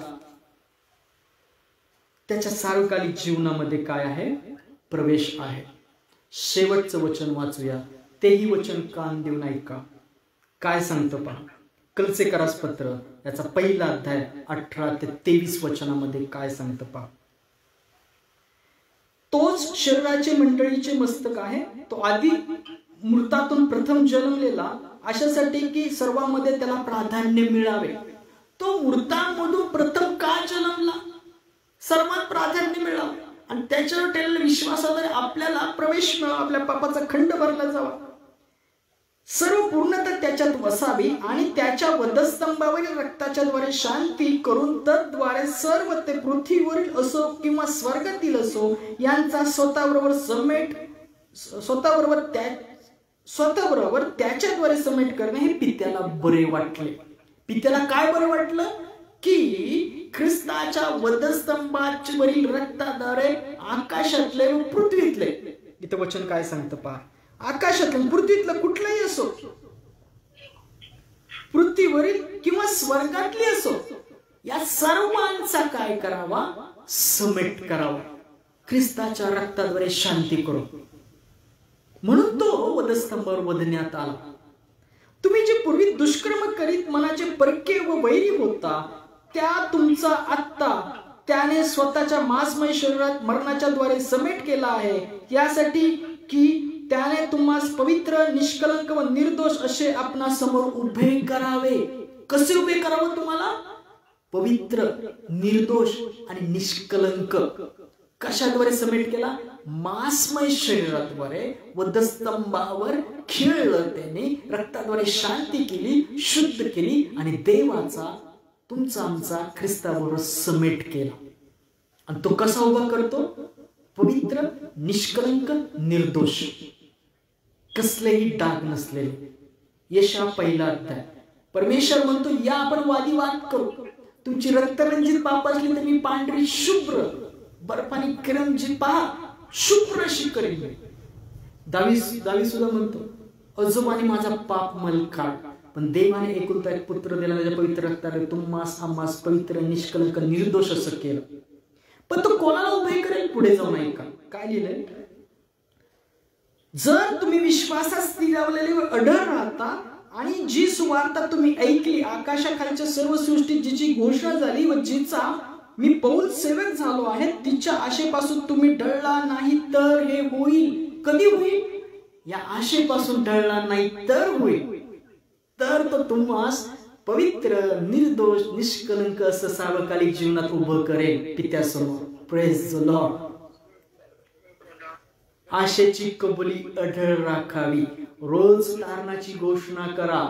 त्याच्या सार्वकालिक जीवनामध्ये काय आहे? प्रवेश आहे. शेवटचं वचन वाचूया, तेही वचन कान देऊन ऐका. काय सांगतं पहा. कलसेकरास पत्र याचा पहिला अध्याय 18 ते 23 वचनामध्ये काय सांगतं पहा. तोच शरीराचे मंडळीचे मस्तक आहे. तो आधी मृतातून प्रथम जन्मलेला, अशासाठी की सर्वांमध्ये त्याला प्राधान्य मिळावे. तो मृतांमधून प्रथम का जन्मला? सर्वात प्राधान्य मिळावं आणि त्याच्यावर ठेवलेल्या विश्वासाद्वारे आपल्याला प्रवेश मिळावा, आपल्या पापाचा खंड भरला जावा, सर्व पूर्णतः त्याच्यात वसावी आणि त्याच्या वधस्तंभावरील रक्ताच्या द्वारे शांती करून तद्वारे सर्व ते पृथ्वीवरील असो किंवा स्वर्गातील असो यांचा स्वतःबरोबर त्याच्याद्वारे समेट करणे हे पित्याला बरे वाटले. पित्याला काय बरं वाटलं? की ख्रिस्ताच्या वधस्तंभावरील रक्ताद्वारे आकाशातले व पृथ्वीतले, इथं वचन काय सांगतं पहा, आकाशातलं पृथ्वीतलं कुठलंही असो, पृथ्वीवरील किंवा स्वर्गातली असो, या सर्वांचा काय करावा? समेट करावा, ख्रिस्ताच्या रक्ताद्वारे शांती करू. म्हणून तो वधस्तंभावर वधण्यात आला. तुम्ही जे पूर्वी दुष्कर्म करीत मनाचे परके व वैरी होता, त्या तुमचा आत्ता त्याने स्वतःच्या मांसमय शरीरात मरणाच्या द्वारे समेट केला आहे, यासाठी की त्याने तुम्हास पवित्र, निष्कलंक व निर्दोष असे आपणा समोर उभे करावे. कसे उभे करावं तुम्हाला? पवित्र, निर्दोष आणि निष्कलंक. कशाद्वारे समेट केला? मांसमय शरीराद्वारे वधस्तंभावर खिळलं त्याने, रक्ताद्वारे शांती केली, शुद्ध केली आणि देवाचा तुमचा आमचा ख्रिस्ताबरोबर समेट केला. आणि तो कसा उभा करतो? पवित्र, निष्कलंक, निर्दोष, कसलेही डाग नसलेले. यशा पहिला अध्याय. परमेश्वर म्हणतो या आपण वादीवाद करू. तुमची रक्तरंजित पाप असली तर मी पांढरी शुभ्र बर्फाने किरणजी पहा शुभ्र अशी करीन. दावी सुद्धा म्हणतो अजोबाने माझा पाप मल काढ, पण देवाने एकुलता एक पुत्र दिला, त्याच्या पवित्र रक्ताने तुम्हास आम्हास पवित्र, निष्कलंक, निर्दोष असं केलं. पण तो कोणाला उभे करेल? पुढे जाऊन ऐका काय लिहिलंय. जर तुम्ही विश्वासात स्थिरावलेले व अढळ राहता आणि जी सुवार्ता तुम्ही ऐकली, आकाशाखालच्या सर्व सृष्टीत जिची घोषणा झाली व जिचा मी पौल सेवक झालो आहे, तिच्या आशेपासून तुम्ही ढळला नाही तर हे होईल. कधी होईल? या आशेपासून ढळला नाही तर होईल. तर तो तुम्हास पवित्र, निर्दोष, निष्कलंक असं सार्वकालिक जीवनात उभं करेल पित्यासमोर. Praise the Lord. आशेची कबुली अढळ राखावी. रोज तारणाची घोषणा करा.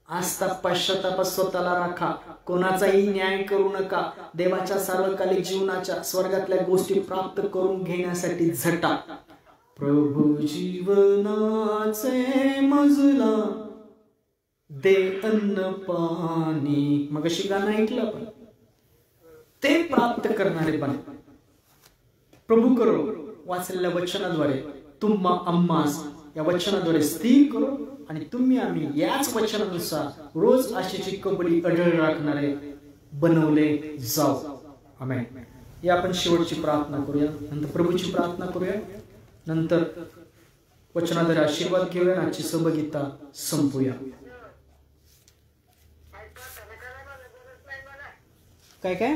आस्था पश्चाताप स्वतःला राखा. कोणाचाही न्याय करू नका. देवाच्या सार्वकालिक जीवनाच्या स्वर्गातल्या गोष्टी प्राप्त करून घेण्यासाठी झटा. प्रभू जीवनाचे मजला दे अन्न पाणी, मग अशी गाणं ऐकलं आपण, ते प्राप्त करणारे बना. प्रभू करो वाचलेल्या वचनाद्वारे तुम्हा आम्हास या वचनाद्वारे स्थिर करो आणि तुम्ही आम्ही याच वचनानुसार रोज आशेची कबुली अढळ राखणारे बनवले जाऊ. आमेन. या आपण शेवटची प्रार्थना करूया, नंतर प्रभूची प्रार्थना करूया, नंतर वचनाद्वारे आशीर्वाद घेऊया, आजची सहभागिता संपूया. काय काय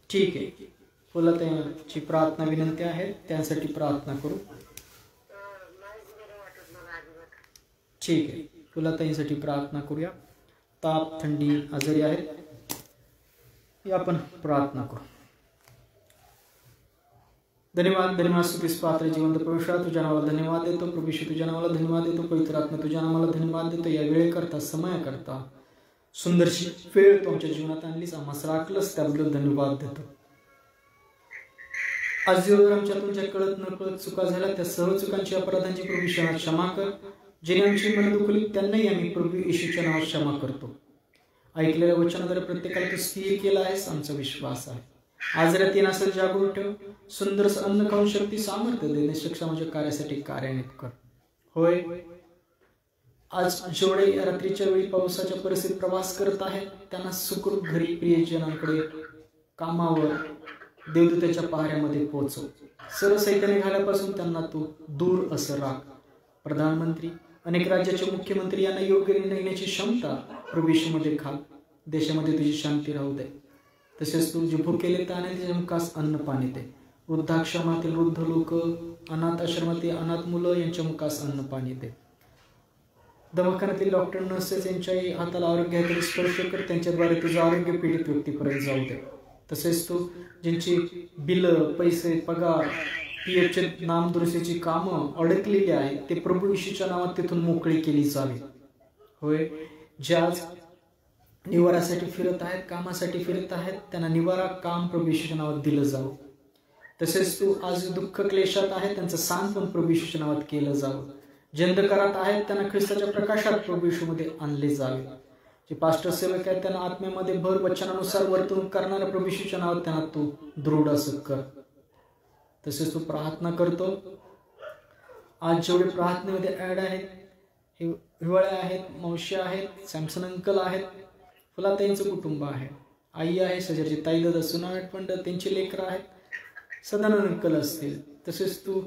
ठीक आहे. फुलाताईंची प्रार्थना विनंती आहे, त्यासाठी प्रार्थना करू. ठीक आहे, फुलाताईंसाठी प्रार्थना करूया. ताप, थंडी, आजारी आहेत, आपण प्रार्थना करू. धन्यवाद धन्यवाद स्तुतीस पात्र जिवंत प्रभुषा, तुझ्या नावाला धन्यवाद देतो. प्रभुशी तुझ्या नावाला धन्यवाद देतो. पवित्र आत्मा तुझ्या नावाला धन्यवाद देतो. या वेळेकरता, समयाकरता सुंदरशी वेळ तू आमच्या जीवनात आणलीस, आम्हाला राखलंस, त्याबद्दल धन्यवाद देतो. आज दिवसभर आमच्यातून ज्या कळत न कळत चुका झाल्या, त्या सर्व चुकांची, अपराधांची प्रभू येशूच्या क्षमा कर. जिने आमची मन दुखली त्यांनाही आम्ही प्रभू येशूच्या नावात क्षमा करतो. ऐकलेल्या वचनाद्वारे प्रत्येकाला तू स्थिर केला आहेस, आमचा विश्वास आहे. आज रात्री नसेल जागृत ठेव, सुंदर अन्न खाऊन शक्ती सामर्थ्य देणे सक्षमाच्या कार्यासाठी कार्यान्वित कर. होय, आज जेवढे रात्रीच्या वेळी पावसाच्या परिस्थितीत प्रवास करत आहेत त्यांना सुखरूप घरी प्रियजनांकडे, कामावर, देवदूताच्या पहाऱ्यामध्ये पोहोचव. सर्व सैतानी घाल्यापासून त्यांना तू दूर असं राख. प्रधानमंत्री, अनेक राज्याचे मुख्यमंत्री यांना योग्य निर्णय घेण्याची क्षमता प्रवेशमध्ये घाल. देशामध्ये तुझी शांती राहू दे. तसेच तू जे भुकेले ताने मुखास अन्न पाणी दे. वृद्धाश्रमातील वृद्ध लोक, अनाथ आश्रमातील अनाथ मुलं यांच्या मुखास अन्न पाणी दे. दवाखान्यातील डॉक्टर, नर्सेस यांच्याही हाताला आरोग्याकडे स्पर्श कर. त्यांच्याद्वारे तुझं आरोग्य पीडित व्यक्तीपर्यंत जाऊ दे. तसेच तू ज्यांची बिलं, पैसे, पगार, पीएफचे नामदुरुस्तीची कामं अडकलेली आहेत ते प्रभू येशूच्या नावात तिथून मोकळी केली जावी. होय, जे आज निवारासाठी फिरत आहेत, कामासाठी फिरत आहेत, त्यांना निवारा काम प्रभू येशूच्या नावात दिलं जावं. तसेच तू आज दुःख क्लेशात आहेत त्यांचं सांत्वन प्रभू येशूच्या नावात केलं जावं. जे अंधकारात आहेत त्यांना ख्रिस्ताच्या प्रकाशात प्रभू येशूमध्ये आणले जावे. जे पास्टर सेवक आहेत त्यांना आत्म्यामध्ये भर, वचनानुसार वर्तणूक करणाऱ्या प्रभू येशूच्या नावात त्यांना तू दृढ असं कर. तसेच तू प्रार्थना करतो. आज जेवढे प्रार्थनेमध्ये ॲड आहेत, हिवाळ्या आहेत, मावशी आहेत, सॅमसन अंकल आहेत, फुलाताईंचं कुटुंब आहे, आई आहे, सजरची ताई, दादा, सुनावट पंड, त्यांची लेकरं आहेत, सदानंद अंकल असतील, तसेच तू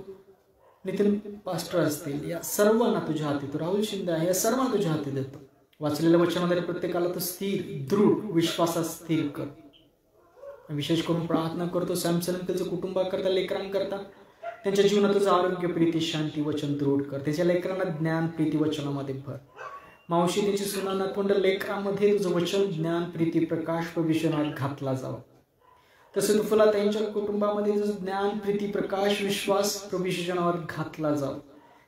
नितीन पास्टर असतील, या सर्वांना तुझ्या हाती, तू राहुल शिंदे आहे, या सर्वांना तुझ्या हाती देतो. वाचलेल्या वचनाद्वारे प्रत्येकाला तू स्थिर, दृढ विश्वासात स्थिर कर. विशेष करून प्रार्थना करतो सॅमसन अंकलचं कुटुंबाकरता, लेकरांकरता, त्यांच्या जीवनात तुझं आरोग्य, प्रीती, शांती, वचन दृढ कर. त्याच्या लेकरांना ज्ञान, प्रीती, वचनामध्ये भर. मावशी, त्यांची सुनाना तोंड, लेकरांमध्ये तुझं वचन, ज्ञान, प्रीती, प्रकाश प्रविशनात घातला जावं. तसं तू फुलाताईंच्या कुटुंबामध्ये तुझं ज्ञान, प्रीती, प्रकाश, विश्वास प्रविशनात घातला जावं.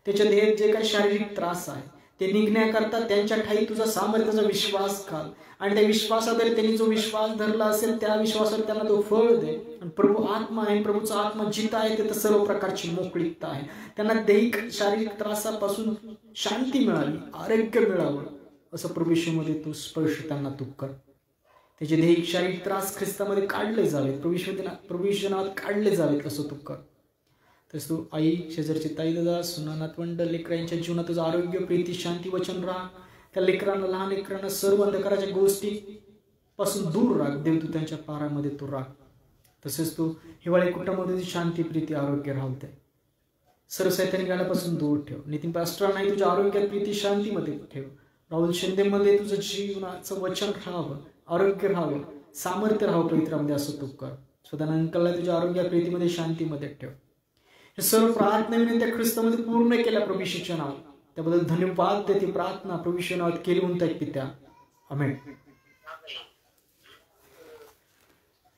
त्याच्या देहात जे काही शारीरिक त्रास आहे ते निघण्याकरता त्यांच्या ठाई तुझा सामर्थ्याचा विश्वास घाल. आणि त्या विश्वासाद्वारे त्यांनी जो विश्वास धरला असेल त्या विश्वासावर त्यांना तो फळ दे. आणि प्रभू आत्मा आहे, प्रभूचा आत्मा जिथं आहे तिथं सर्व प्रकारची मोकळीकता आहे. त्यांना दैहिक शारीरिक त्रासापासून शांती मिळावी, आरोग्य मिळावं असं प्रभूमध्ये तू स्पर्श त्यांना तू कर. त्याचे दैहिक शारीरिक त्रास ख्रिस्तामध्ये काढले जावेत, प्रभूनात काढले जावेत असं तू कर. तस तू आई, शेजारची ताई, दादा, सुना, नातवंड, लेकरांच्या जीवनात तुझं आरोग्य, प्रीती, शांती, वचन राहा. त्या लेकरांना, लहान लेकरांना सर्व अंधकाराच्या गोष्टी पासून दूर राख. देवदूतांच्या पारामध्ये तू राख. तसेच तू हिवाळी कुटुंबामध्ये शांती, प्रीती, आरोग्य राहते. सर्व सैतानी गाण्यापासून दूर ठेव. नितीन पास्टरांनाही तुझ्या आरोग्यात, प्रीती, शांतीमध्ये ठेव. राहुल शिंदेमध्ये तुझं जीवनाचं वचन राहावं, आरोग्य राहावं, सामर्थ्य राहावं पवित्रामध्ये असं तू कर. स्वतः अंकलला तुझ्या आरोग्यात, प्रीतीमध्ये, शांतीमध्ये ठेव. हे सर्व प्रार्थना विनंत्या ख्रिस्तामध्ये पूर्ण केल्या प्रभू येशूच्या नावात. त्याबद्दल धन्यवाद देते. प्रार्थना प्रभू येशूच्या नावात केली म्हणताय पित्या, आमेन.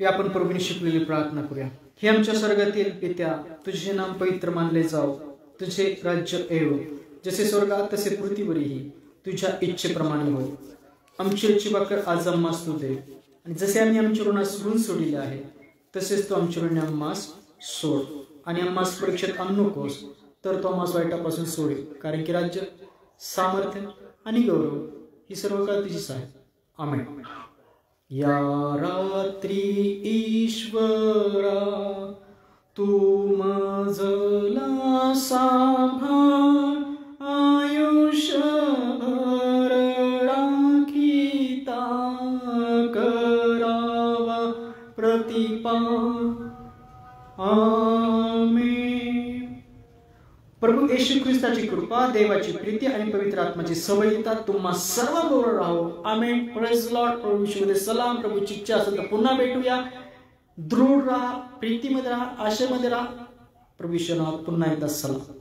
आपण प्रभूने शिकलेली प्रार्थना करूया. हे आमच्या स्वर्गातील पित्या, तुझे नाम पवित्र मानले जाओ, तुझे राज्य येवो, जसे स्वर्गात तसे पृथ्वीवरही तुझ्या इच्छेप्रमाणे हो. आमची रोजची भाकर आज आम्हास तू दे, आणि जसे आम्ही आमच्या ऋणास ऋण सोडले आहे तसेच तू आमच्या ऋण आम्हास सोड. आणि आम्हास परीक्षेत आणू नकोस, तर तो आम्हास वाईटापासून सोडेल. कारण की राज्य, सामर्थ्य आणि गौरव ही सर्व काळ तुझीच आहे, आमेन. या रात्री ईश्वरा तू मजला सांभाळ, आयुष्यभर राखीता करावा प्रतिपाल, आमेन. प्रभू येशू ख्रिस्ताची कृपा, देवाची प्रीती आणि पवित्र आत्म्याची सवयता तुम्हा सर्वांबरोबर राहो, आमेन. Praise Lord. प्रभू येशूमध्ये सलाम. प्रभूची इच्छा असेल तर पुन्हा भेटूया. दृढ राहा, प्रीतीमध्ये राहा, आशेमध्ये राहा. प्रभू ईश्वराला पुन्हा एकदा सलाम.